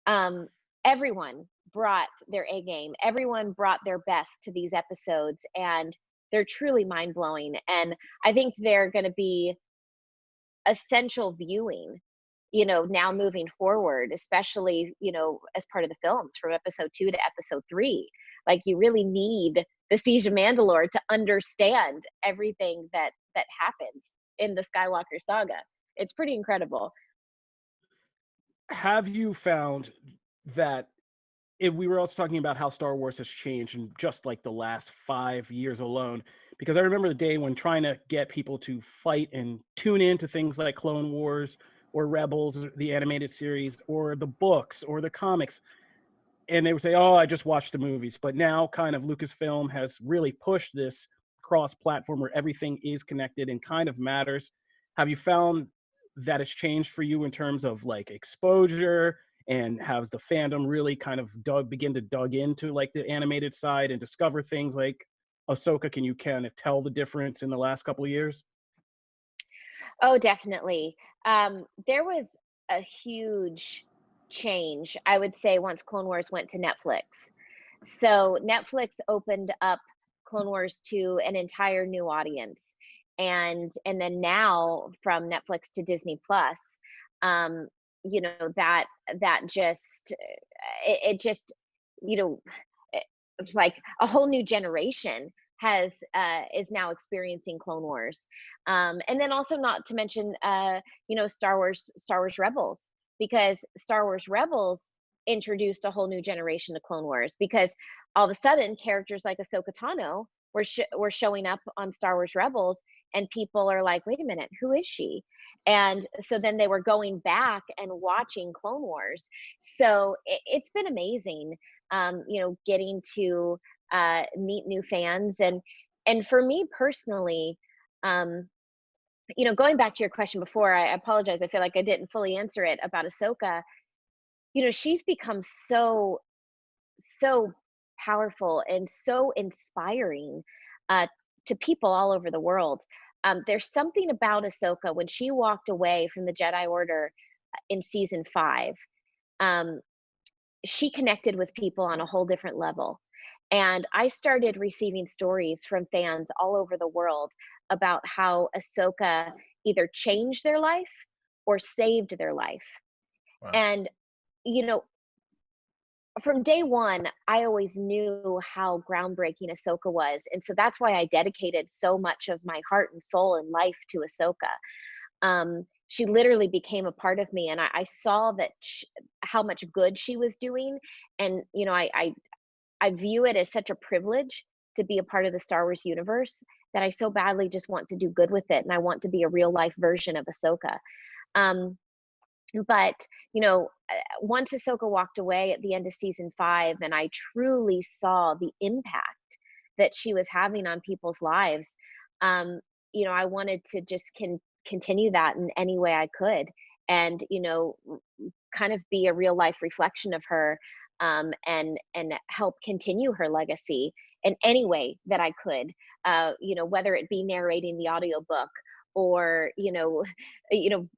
Um, Everyone brought their A game. Everyone brought their best to these episodes, and they're truly mind blowing. And I think they're going to be essential viewing, now moving forward, especially, as part of the films from episode 2 to episode 3. Like, you really need the Siege of Mandalore to understand everything that happens in the Skywalker saga. It's pretty incredible. Have you found that we were also talking about how Star Wars has changed in just like the last 5 years alone? Because I remember the day when trying to get people to fight and tune into things like Clone Wars or Rebels, the animated series, or the books or the comics, and they would say, "Oh, I just watched the movies." But now, kind of, Lucasfilm has really pushed this cross-platform where everything is connected and kind of matters. Have you found that it's changed for you in terms of like exposure, and has the fandom really kind of begin to dug into like the animated side and discover things like Ahsoka? Can you kind of tell the difference in the last couple of years? Oh, definitely. There was a huge change, I would say, once Clone Wars went to Netflix. So Netflix opened up Clone Wars to an entire new audience. And then now from Netflix to Disney Plus, um, that just it just, you know, like a whole new generation has is now experiencing Clone Wars. And then also, not to mention, Star Wars Rebels, because Star Wars Rebels introduced a whole new generation to Clone Wars, because all of a sudden characters like Ahsoka Tano were showing up on Star Wars Rebels, and people are like, wait a minute, who is she? And so then they were going back and watching Clone Wars. So it's been amazing, getting to meet new fans. And for me personally, um, going back to your question before, I apologize. I feel like I didn't fully answer it about Ahsoka. She's become so powerful and so inspiring uh, to people all over the world. There's something about Ahsoka when she walked away from the Jedi Order in season 5. Um, she connected with people on a whole different level. And I started receiving stories from fans all over the world about how Ahsoka either changed their life or saved their life. Wow. And, you know, from day one, I always knew how groundbreaking Ahsoka was. And so that's why I dedicated so much of my heart and soul and life to Ahsoka. She literally became a part of me, and I saw that how much good she was doing. And, I view it as such a privilege to be a part of the Star Wars universe, that I so badly just want to do good with it. And I want to be a real life version of Ahsoka. Um, but once Ahsoka walked away at the end of season 5, and I truly saw the impact that she was having on people's lives, I wanted to just continue that in any way I could, and kind of be a real life reflection of her, and help continue her legacy in any way that I could, whether it be narrating the audiobook, or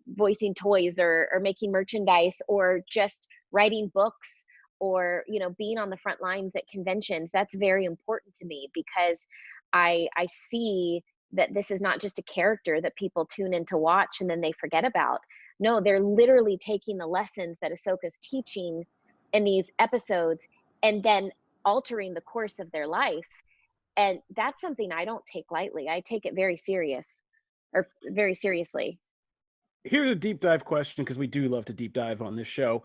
voicing toys, or making merchandise, or just writing books, or being on the front lines at conventions. That's very important to me, because I see that this is not just a character that people tune in to watch and then they forget about. No, they're literally taking the lessons that Ahsoka's teaching in these episodes and then altering the course of their life. And that's something I don't take lightly. I take it very seriously. Here's a deep dive question, because we do love to deep dive on this show.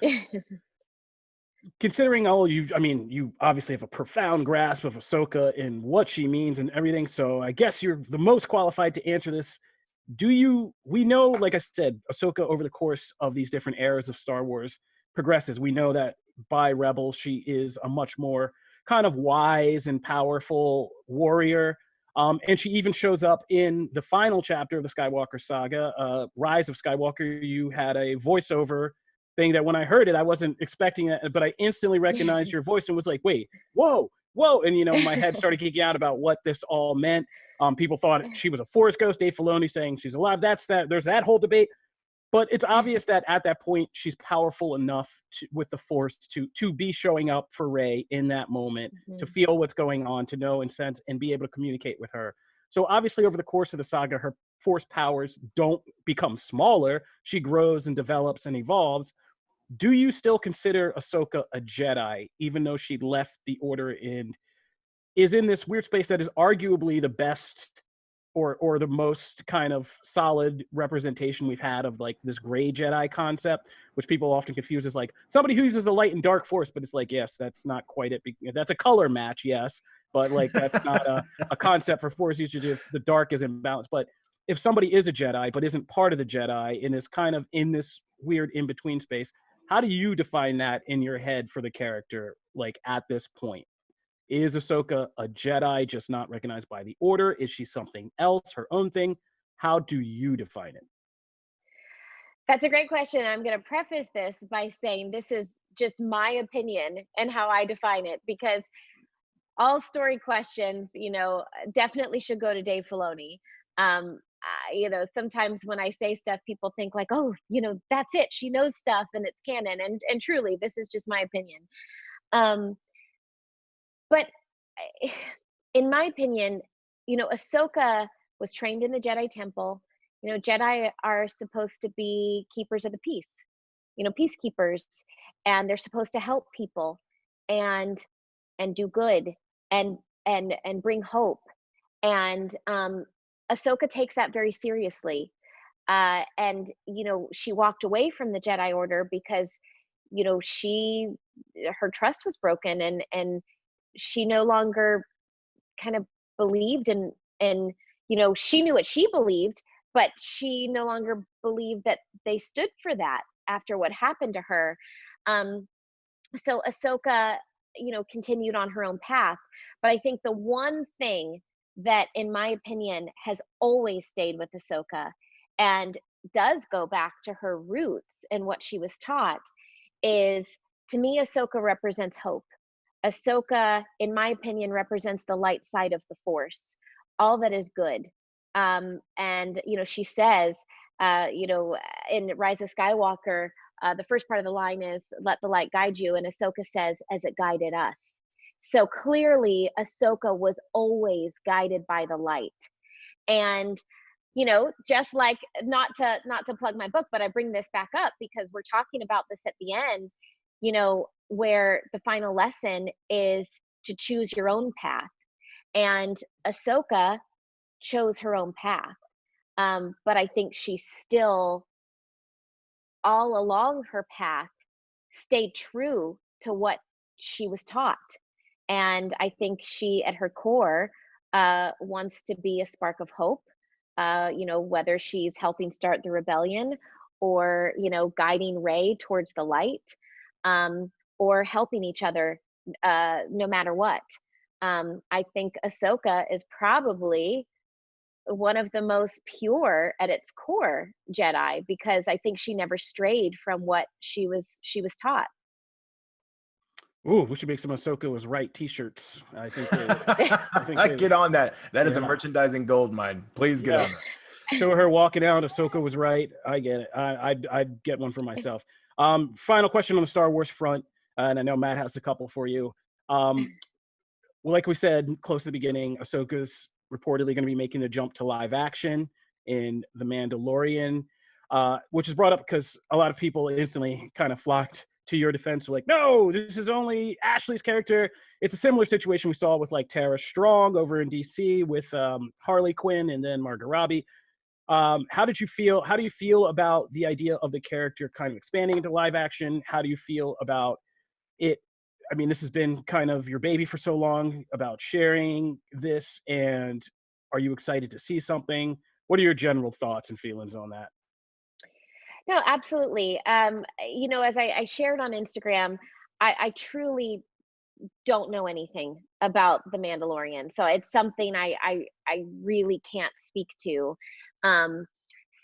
Considering you obviously have a profound grasp of Ahsoka and what she means and everything, so I guess you're the most qualified to answer this. we know, like I said, Ahsoka over the course of these different eras of Star Wars progresses. We know that by Rebels, she is a much more kind of wise and powerful warrior. And she even shows up in the final chapter of the Skywalker saga, Rise of Skywalker. You had a voiceover thing that when I heard it, I wasn't expecting it, but I instantly recognized your voice and was like, wait, whoa, whoa. And, my head started geeking out about what this all meant. People thought she was a Force ghost. Dave Filoni saying she's alive. There's that whole debate. But it's obvious that at that point, she's powerful enough with the Force to be showing up for Rey in that moment, to feel what's going on, to know and sense and be able to communicate with her. So obviously, over the course of the saga, her Force powers don't become smaller. She grows and develops and evolves. Do you still consider Ahsoka a Jedi, even though she left the Order and is in this weird space that is arguably the best or the most kind of solid representation we've had of like this gray Jedi concept, which people often confuse as like somebody who uses the light and dark force, but it's like, yes, that's not quite it. That's a color match, yes, but like that's not a concept for force usage if the dark is imbalanced. But if somebody is a Jedi but isn't part of the Jedi and is kind of in this weird in-between space, how do you define that in your head for the character, like at this point? Is Ahsoka a Jedi just not recognized by the Order? Is she something else, her own thing? How do you define it? That's a great question. I'm going to preface this by saying this is just my opinion and how I define it, because all story questions, definitely should go to Dave Filoni. Sometimes when I say stuff, people think like, oh, that's it. She knows stuff and it's canon. And truly, this is just my opinion. But in my opinion, Ahsoka was trained in the Jedi Temple. Jedi are supposed to be keepers of the peace, peacekeepers, and they're supposed to help people and do good and bring hope. And Ahsoka takes that very seriously. And she walked away from the Jedi Order because her trust was broken, and she no longer kind of believed in she knew what she believed, but she no longer believed that they stood for that after what happened to her. So Ahsoka, continued on her own path. But I think the one thing that, in my opinion, has always stayed with Ahsoka and does go back to her roots and what she was taught is, to me, Ahsoka represents hope. Ahsoka, in my opinion, represents the light side of the Force, all that is good. And she says, in Rise of Skywalker, the first part of the line is, "Let the light guide you," and Ahsoka says, "As it guided us." So clearly, Ahsoka was always guided by the light. And just like, not to plug my book, but I bring this back up because we're talking about this at the end. Where the final lesson is to choose your own path. And Ahsoka chose her own path. But I think she still, all along her path, stayed true to what she was taught. And I think she, at her core, wants to be a spark of hope, whether she's helping start the rebellion or, guiding Rey towards the light. Or helping each other, no matter what. I think Ahsoka is probably one of the most pure at its core Jedi, because I think she never strayed from what she was taught. Ooh, we should make some Ahsoka was right T-shirts. I think Get on that. That is a Yeah. merchandising gold mine. Please get on that. Show her walking out. Ahsoka was right. I get it. I'd get one for myself. Final question on the Star Wars front, and I know Matt has a couple for you. Well, like we said close to the beginning, Ahsoka's reportedly going to be making the jump to live action in The Mandalorian, which is brought up because a lot of people instantly kind of flocked to your defense. Like, no, this is only Ashley's character. It's a similar situation we saw with like Tara Strong over in DC with Harley Quinn and then Margot Robbie. How do you feel about the idea of the character kind of expanding into live action? How do you feel about it? I mean, this has been kind of your baby for so long, about sharing this, and are you excited to see something? What are your general thoughts and feelings on that? No, absolutely. As I shared on Instagram, I truly don't know anything about The Mandalorian, so it's something I really can't speak to. Um,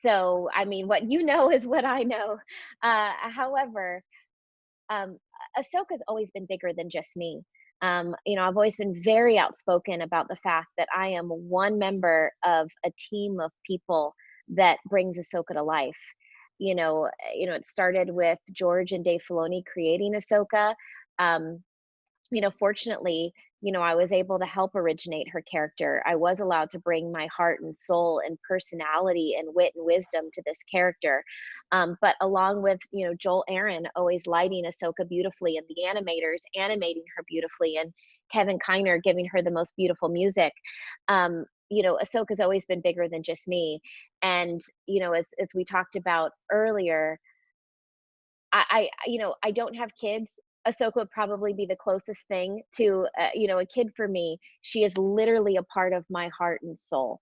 so I mean, what you know is what I know. However, um, Ahsoka's always been bigger than just me. I've always been very outspoken about the fact that I am one member of a team of people that brings Ahsoka to life. It started with George and Dave Filoni creating Ahsoka. Um, Fortunately, I was able to help originate her character. I was allowed to bring my heart and soul and personality and wit and wisdom to this character. But along with, Joel Aaron always lighting Ahsoka beautifully and the animators animating her beautifully and Kevin Kiner giving her the most beautiful music. Ahsoka's always been bigger than just me. And, as we talked about earlier, I don't have kids. Ahsoka would probably be the closest thing to, a kid for me. She is literally a part of my heart and soul.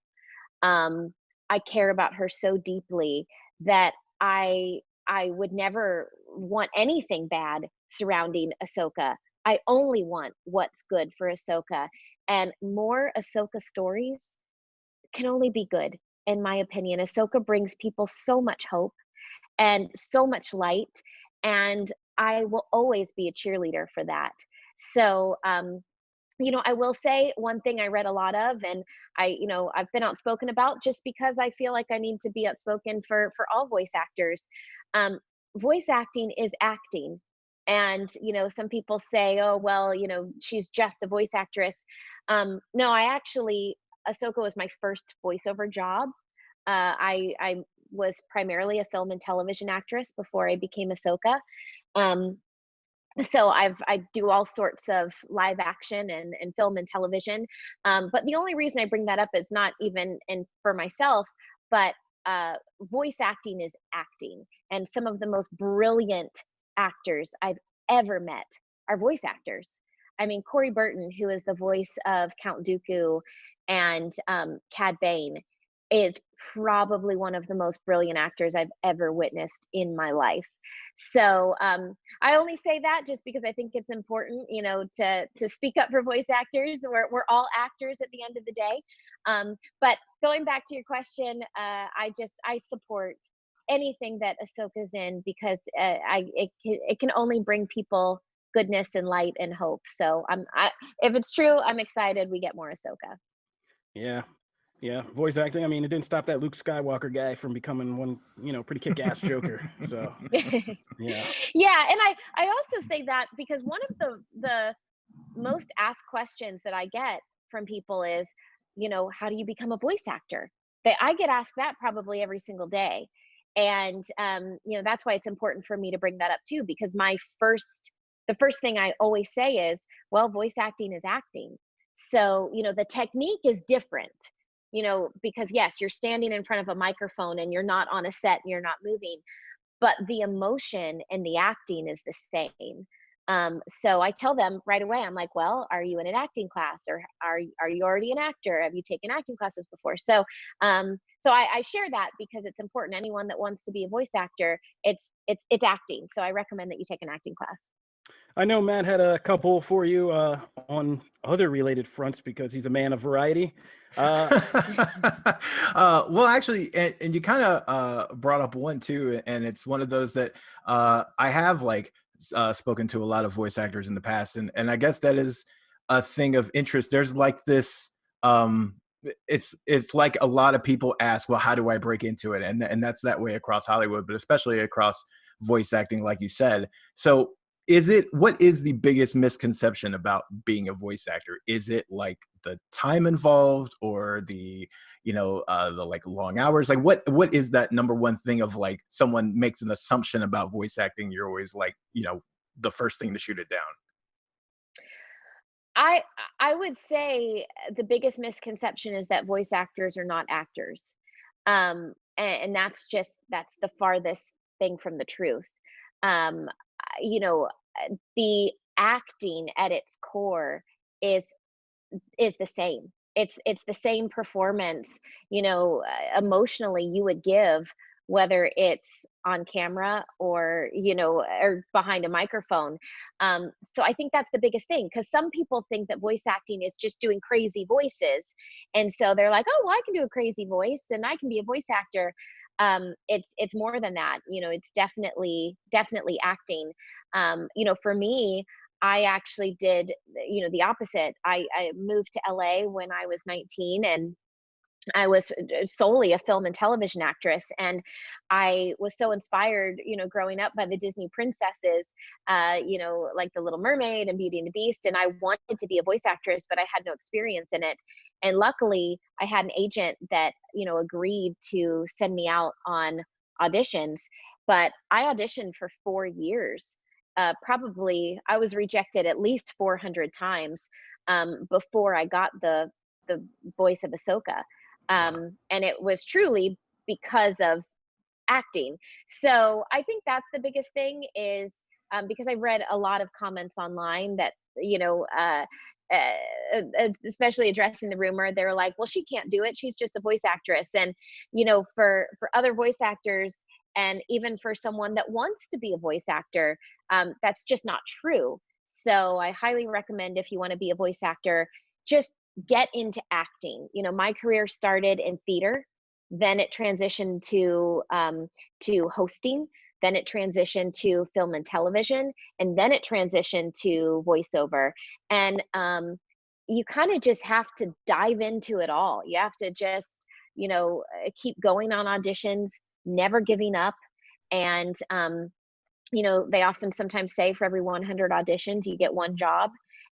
Um, I care about her so deeply that I would never want anything bad surrounding Ahsoka. I only want what's good for Ahsoka, and more Ahsoka stories can only be good, in my opinion. Ahsoka brings people so much hope and so much light, and I will always be a cheerleader for that. So, I will say one thing I read a lot of, and I've been outspoken about just because I feel like I need to be outspoken for all voice actors. Um, Voice acting is acting, and some people say, oh well, she's just a voice actress. No, I actually Ahsoka was my first voiceover job. I was primarily a film and television actress before I became Ahsoka. Um, so I do all sorts of live action and film and television. But the only reason I bring that up is not even in for myself, but voice acting is acting, and some of the most brilliant actors I've ever met are voice actors. I mean, Corey Burton, who is the voice of Count Dooku and Cad Bane, is probably one of the most brilliant actors I've ever witnessed in my life. So I only say that just because I think it's important, to speak up for voice actors. We're all actors at the end of the day. But going back to your question, I support anything that Ahsoka's in because it can only bring people goodness and light and hope. So if it's true, I'm excited we get more Ahsoka. Yeah. Yeah, voice acting. I mean, it didn't stop that Luke Skywalker guy from becoming one, pretty kick-ass Joker. So, yeah. Yeah, and I also say that because one of the most asked questions that I get from people is, how do you become a voice actor? I get asked that probably every single day. And that's why it's important for me to bring that up too, because the first thing I always say is, well, voice acting is acting. So, the technique is different, because yes, you're standing in front of a microphone and you're not on a set and you're not moving, but the emotion and the acting is the same. So I tell them right away, I'm like, well, are you in an acting class, or are you already an actor? Have you taken acting classes before? So I share that because it's important. Anyone that wants to be a voice actor, it's acting. So I recommend that you take an acting class. I know Matt had a couple for you on other related fronts because he's a man of variety. Well, actually, and you kind of brought up one too, and it's one of those that I have spoken to a lot of voice actors in the past, and I guess that is a thing of interest. There's like this. It's like a lot of people ask, well, how do I break into it? And that's that way across Hollywood, but especially across voice acting, like you said. So what is the biggest misconception about being a voice actor? Is it like the time involved, or the the like long hours? Like what is that number one thing of like someone makes an assumption about voice acting, you're always like, the first thing to shoot it down? I I would say the biggest misconception is that voice actors are not actors. And that's the farthest thing from the truth. Um, you know, the acting at its core is is the same. it's the same performance, emotionally you would give, whether it's on camera or or behind a microphone. So I think that's the biggest thing, because some people think that voice acting is just doing crazy voices, and so they're like, oh well, I can do a crazy voice and I can be a voice actor. It's more than that. It's definitely acting. For me, I actually did, the opposite. I moved to LA when I was 19, and I was solely a film and television actress. And I was so inspired, growing up by the Disney princesses, like The Little Mermaid and Beauty and the Beast. And I wanted to be a voice actress, but I had no experience in it. And luckily, I had an agent that, agreed to send me out on auditions. But I auditioned for 4 years. Probably, I was rejected at least 400 times before I got the voice of Ahsoka. And it was truly because of acting. So I think that's the biggest thing is, because I read a lot of comments online that, especially addressing the rumor, they were like, well, she can't do it. She's just a voice actress. And, for other voice actors, and even for someone that wants to be a voice actor, that's just not true. So I highly recommend, if you want to be a voice actor, just get into acting. My career started in theater, then it transitioned to hosting, then it transitioned to film and television, and then it transitioned to voiceover. And you kind of just have to dive into it all. You have to just, keep going on auditions, never giving up. And they often sometimes say for every 100 auditions, you get one job,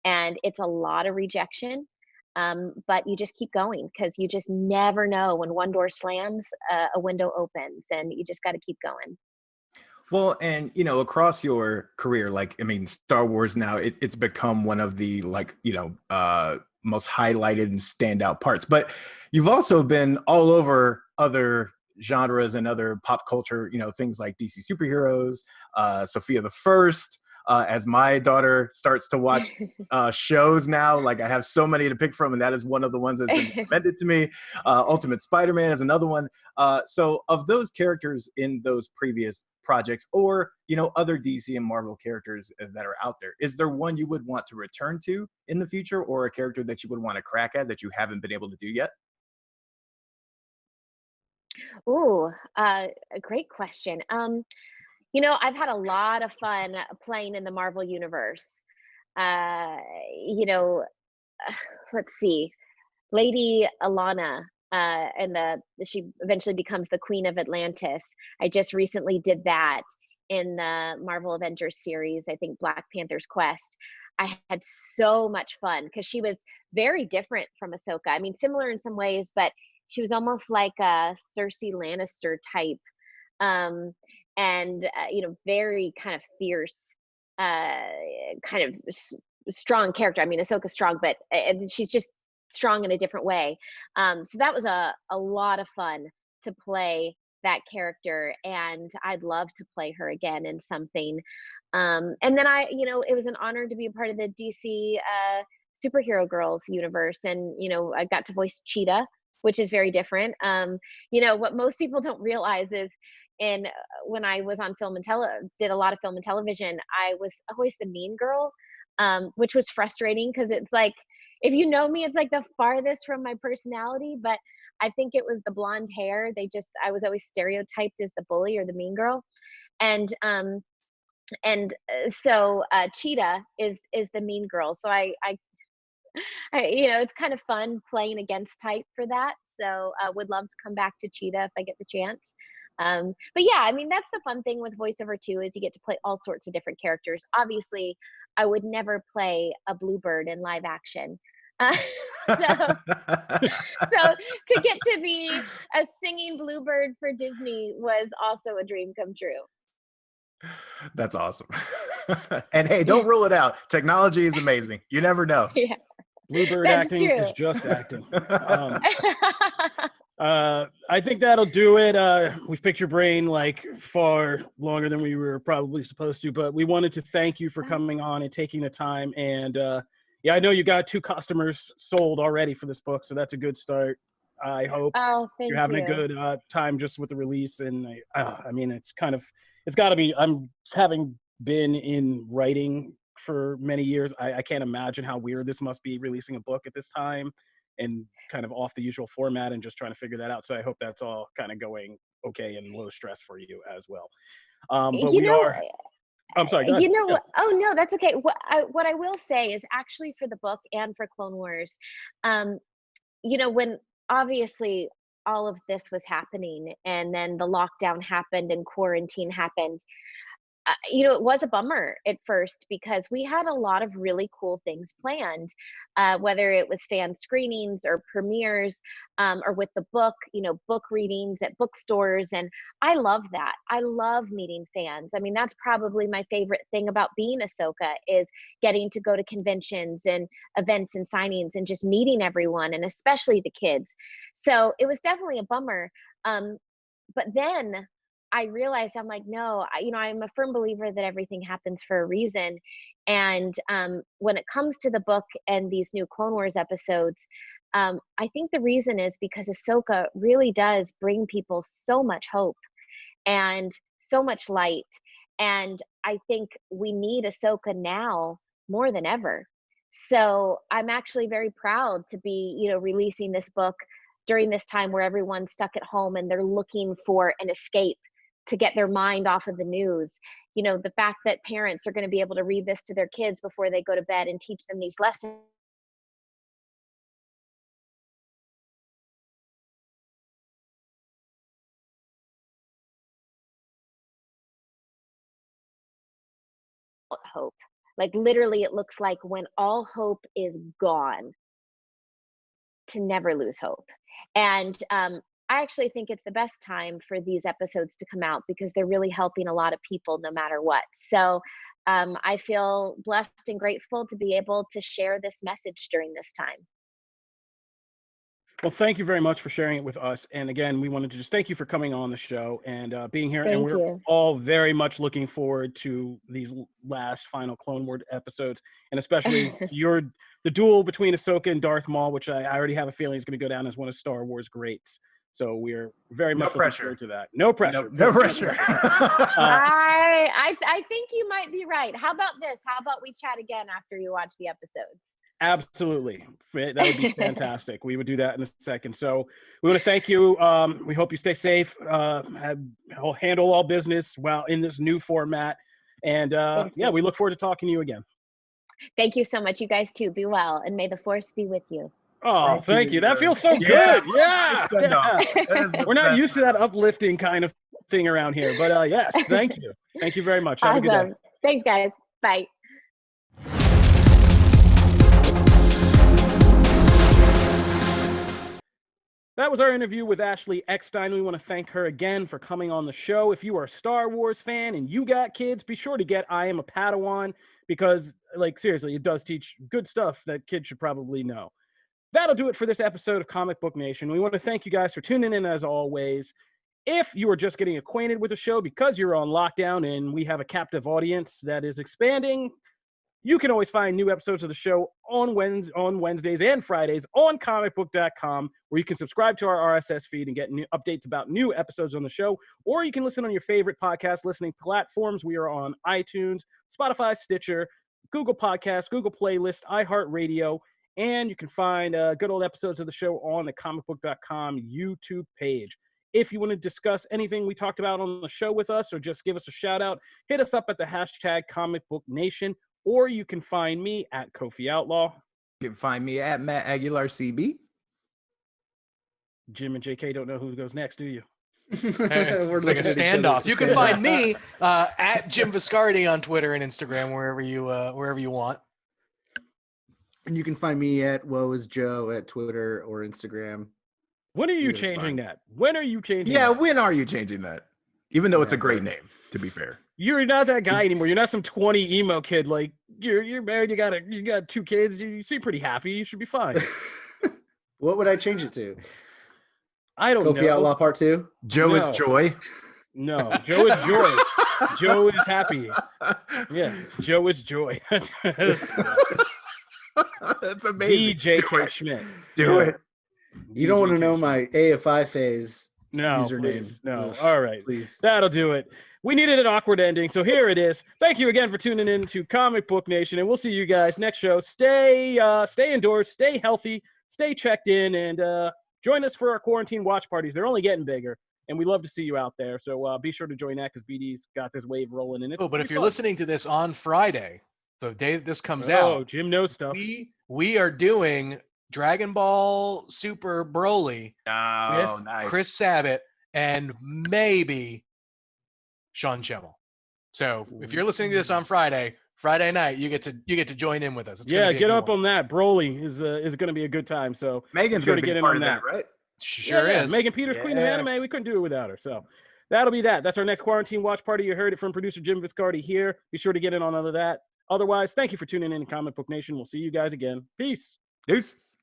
and it's a lot of rejection. But you just keep going, because you just never know when one door slams, a window opens, and you just got to keep going. Well, and across your career, like, I mean, Star Wars now, it's become one of the, like, most highlighted and standout parts. But you've also been all over other genres and other pop culture, things like DC superheroes, Sophia the First. As my daughter starts to watch shows now, like, I have so many to pick from, and that is one of the ones that's been recommended to me. Ultimate Spider-Man is another one. So of those characters in those previous projects, or other DC and Marvel characters that are out there, is there one you would want to return to in the future, or a character that you would want to crack at that you haven't been able to do yet? Ooh, a great question. I've had a lot of fun playing in the Marvel universe. Uh, you know, let's see, Lady Alana, and she eventually becomes the Queen of Atlantis. I just recently did that in the Marvel Avengers series. I think Black Panther's Quest. I had so much fun because she was very different from Ahsoka. I mean, similar in some ways, but she was almost like a Cersei Lannister type, um, and very kind of fierce, uh, kind of strong character. I mean, Ahsoka's strong, but and she's just strong in a different way. So that was a lot of fun to play that character, and I'd love to play her again in something. And then it was an honor to be a part of the DC superhero girls universe, and I got to voice Cheetah, which is very different. What most people don't realize is, in when I was on did a lot of film and television, I was always the mean girl, which was frustrating because it's like, if you know me, it's like the farthest from my personality. But I think it was the blonde hair. I was always stereotyped as the bully or the mean girl, and so Cheetah is the mean girl. So it's kind of fun playing against type for that. So would love to come back to Cheetah if I get the chance. But yeah, I mean, that's the fun thing with voiceover too, is you get to play all sorts of different characters. Obviously, I would never play a bluebird in live action. Uh, so, so to get to be a singing bluebird for Disney was also a dream come true. That's awesome. And hey, don't rule it out. Technology is amazing. You never know. Yeah, Bluebird that's acting true. is just acting. I think that'll do it. We've picked your brain like far longer than we were probably supposed to, but we wanted to thank you for coming on and taking the time and Yeah, I know you got 2 customers sold already for this book, so that's a good start. I hope Oh, thank you're having you. a good time just with the release. And I mean, it's got to be. I'm having been in writing for many years. I can't imagine how weird this must be releasing a book at this time and kind of off the usual format and just trying to figure that out. So I hope that's all kind of going okay and low stress for you as well. But You we know, are. I'm sorry. Go ahead. you know Yeah. what? Oh no, that's okay. What I will say is actually for the book and for Clone Wars, um, when obviously all of this was happening and then the lockdown happened and quarantine happened, it was a bummer at first because we had a lot of really cool things planned, whether it was fan screenings or premieres, or with the book, book readings at bookstores. And I love that. I love meeting fans. I mean, that's probably my favorite thing about being Ahsoka is getting to go to conventions and events and signings and just meeting everyone, and especially the kids. So it was definitely a bummer. But then I realized I'm like, no, I'm a firm believer that everything happens for a reason. And when it comes to the book and these new Clone Wars episodes, I think the reason is because Ahsoka really does bring people so much hope and so much light. And I think we need Ahsoka now more than ever. So I'm actually very proud to be, releasing this book during this time where everyone's stuck at home and they're looking for an escape to get their mind off of the news. The fact that parents are going to be able to read this to their kids before they go to bed and teach them these lessons. Hope. Like literally, it looks like when all hope is gone, to never lose hope. And I actually think it's the best time for these episodes to come out because they're really helping a lot of people no matter what. So I feel blessed and grateful to be able to share this message during this time. Well, thank you very much for sharing it with us. And again, we wanted to just thank you for coming on the show and being here. And Thank we're you. all very much looking forward to these last final Clone Wars episodes, and especially the duel between Ahsoka and Darth Maul, which I already have a feeling is going to go down as one of Star Wars greats. So we're very much looking forward to that. No pressure. No pressure. I think you might be right. How about this? How about we chat again after you watch the episodes? Absolutely. That would be fantastic. We would do that in a second. So we want to thank you. We hope you stay safe, handle all business while in this new format. And we look forward to talking to you again. Thank you so much. You guys too. Be well. And may the force be with you. Oh, thank you. That feels so good. Yeah. We're not used to that uplifting kind of thing around here. But yes, thank you. Thank you very much. Have a good day. Thanks, guys. Bye. That was our interview with Ashley Eckstein. We want to thank her again for coming on the show. If you are a Star Wars fan and you got kids, be sure to get I Am a Padawan because, seriously, it does teach good stuff that kids should probably know. That'll do it for this episode of Comic Book Nation. We want to thank you guys for tuning in as always. If you are just getting acquainted with the show because you're on lockdown and we have a captive audience that is expanding, you can always find new episodes of the show on Wednesdays and Fridays on comicbook.com, where you can subscribe to our RSS feed and get new updates about new episodes on the show, or you can listen on your favorite podcast listening platforms. We are on iTunes, Spotify, Stitcher, Google Podcasts, Google Playlist, iHeartRadio, and you can find good old episodes of the show on the comicbook.com YouTube page. If you want to discuss anything we talked about on the show with us or just give us a shout out, hit us up at the hashtag comicbooknation. Or you can find me at Kofi Outlaw. You can find me at Matt Aguilar CB. Jim and JK don't know who goes next, do you? It's like a standoff. You can find me at Jim Viscardi on Twitter and Instagram, wherever you want. And you can find me at Woe is Joe at Twitter or Instagram. When are you changing that? When are you changing that? that? When are you changing that? Even though it's a great name, to be fair. You're not that guy anymore. You're not some 20 emo kid. Like you're married. You got 2 kids. You seem pretty happy. You should be fine. What would I change it to? I don't know. Kofi Outlaw Part 2. Joe is joy. No, Joe is joy. Joe is happy. Yeah, Joe is joy. That's amazing. DJ Schmidt. Do Yeah. it. You don't want to DJK know my AFI phase No, username. please. No. Ugh, All right. please. That'll do it. We needed an awkward ending, so here it is. Thank you again for tuning in to Comic Book Nation, and we'll see you guys next show. Stay indoors, stay healthy, stay checked in, and join us for our quarantine watch parties. They're only getting bigger, and we love to see you out there. So be sure to join that because BD's got this wave rolling in it. Oh, but if you're listening to this on Friday, so the day that this comes out, Jim knows stuff. we are doing Dragon Ball Super Broly Oh, with nice. Chris Sabat and maybe Sean Schemmel. So if you're listening to this on Friday night, you get to join in with us. It's gonna Yeah, be a get good up one. on that. Broly is going to be a good time. So Megan's sure going to to get be in part on of that, right? Sure yeah, is. Megan Peters, Queen of Yeah. Anime. We couldn't do it without her. So that'll be that. That's our next quarantine watch party. You heard it from producer Jim Viscardi here. Be sure to get in on all of that. Otherwise, thank you for tuning in to Comic Book Nation. We'll see you guys again. Peace. Deuces.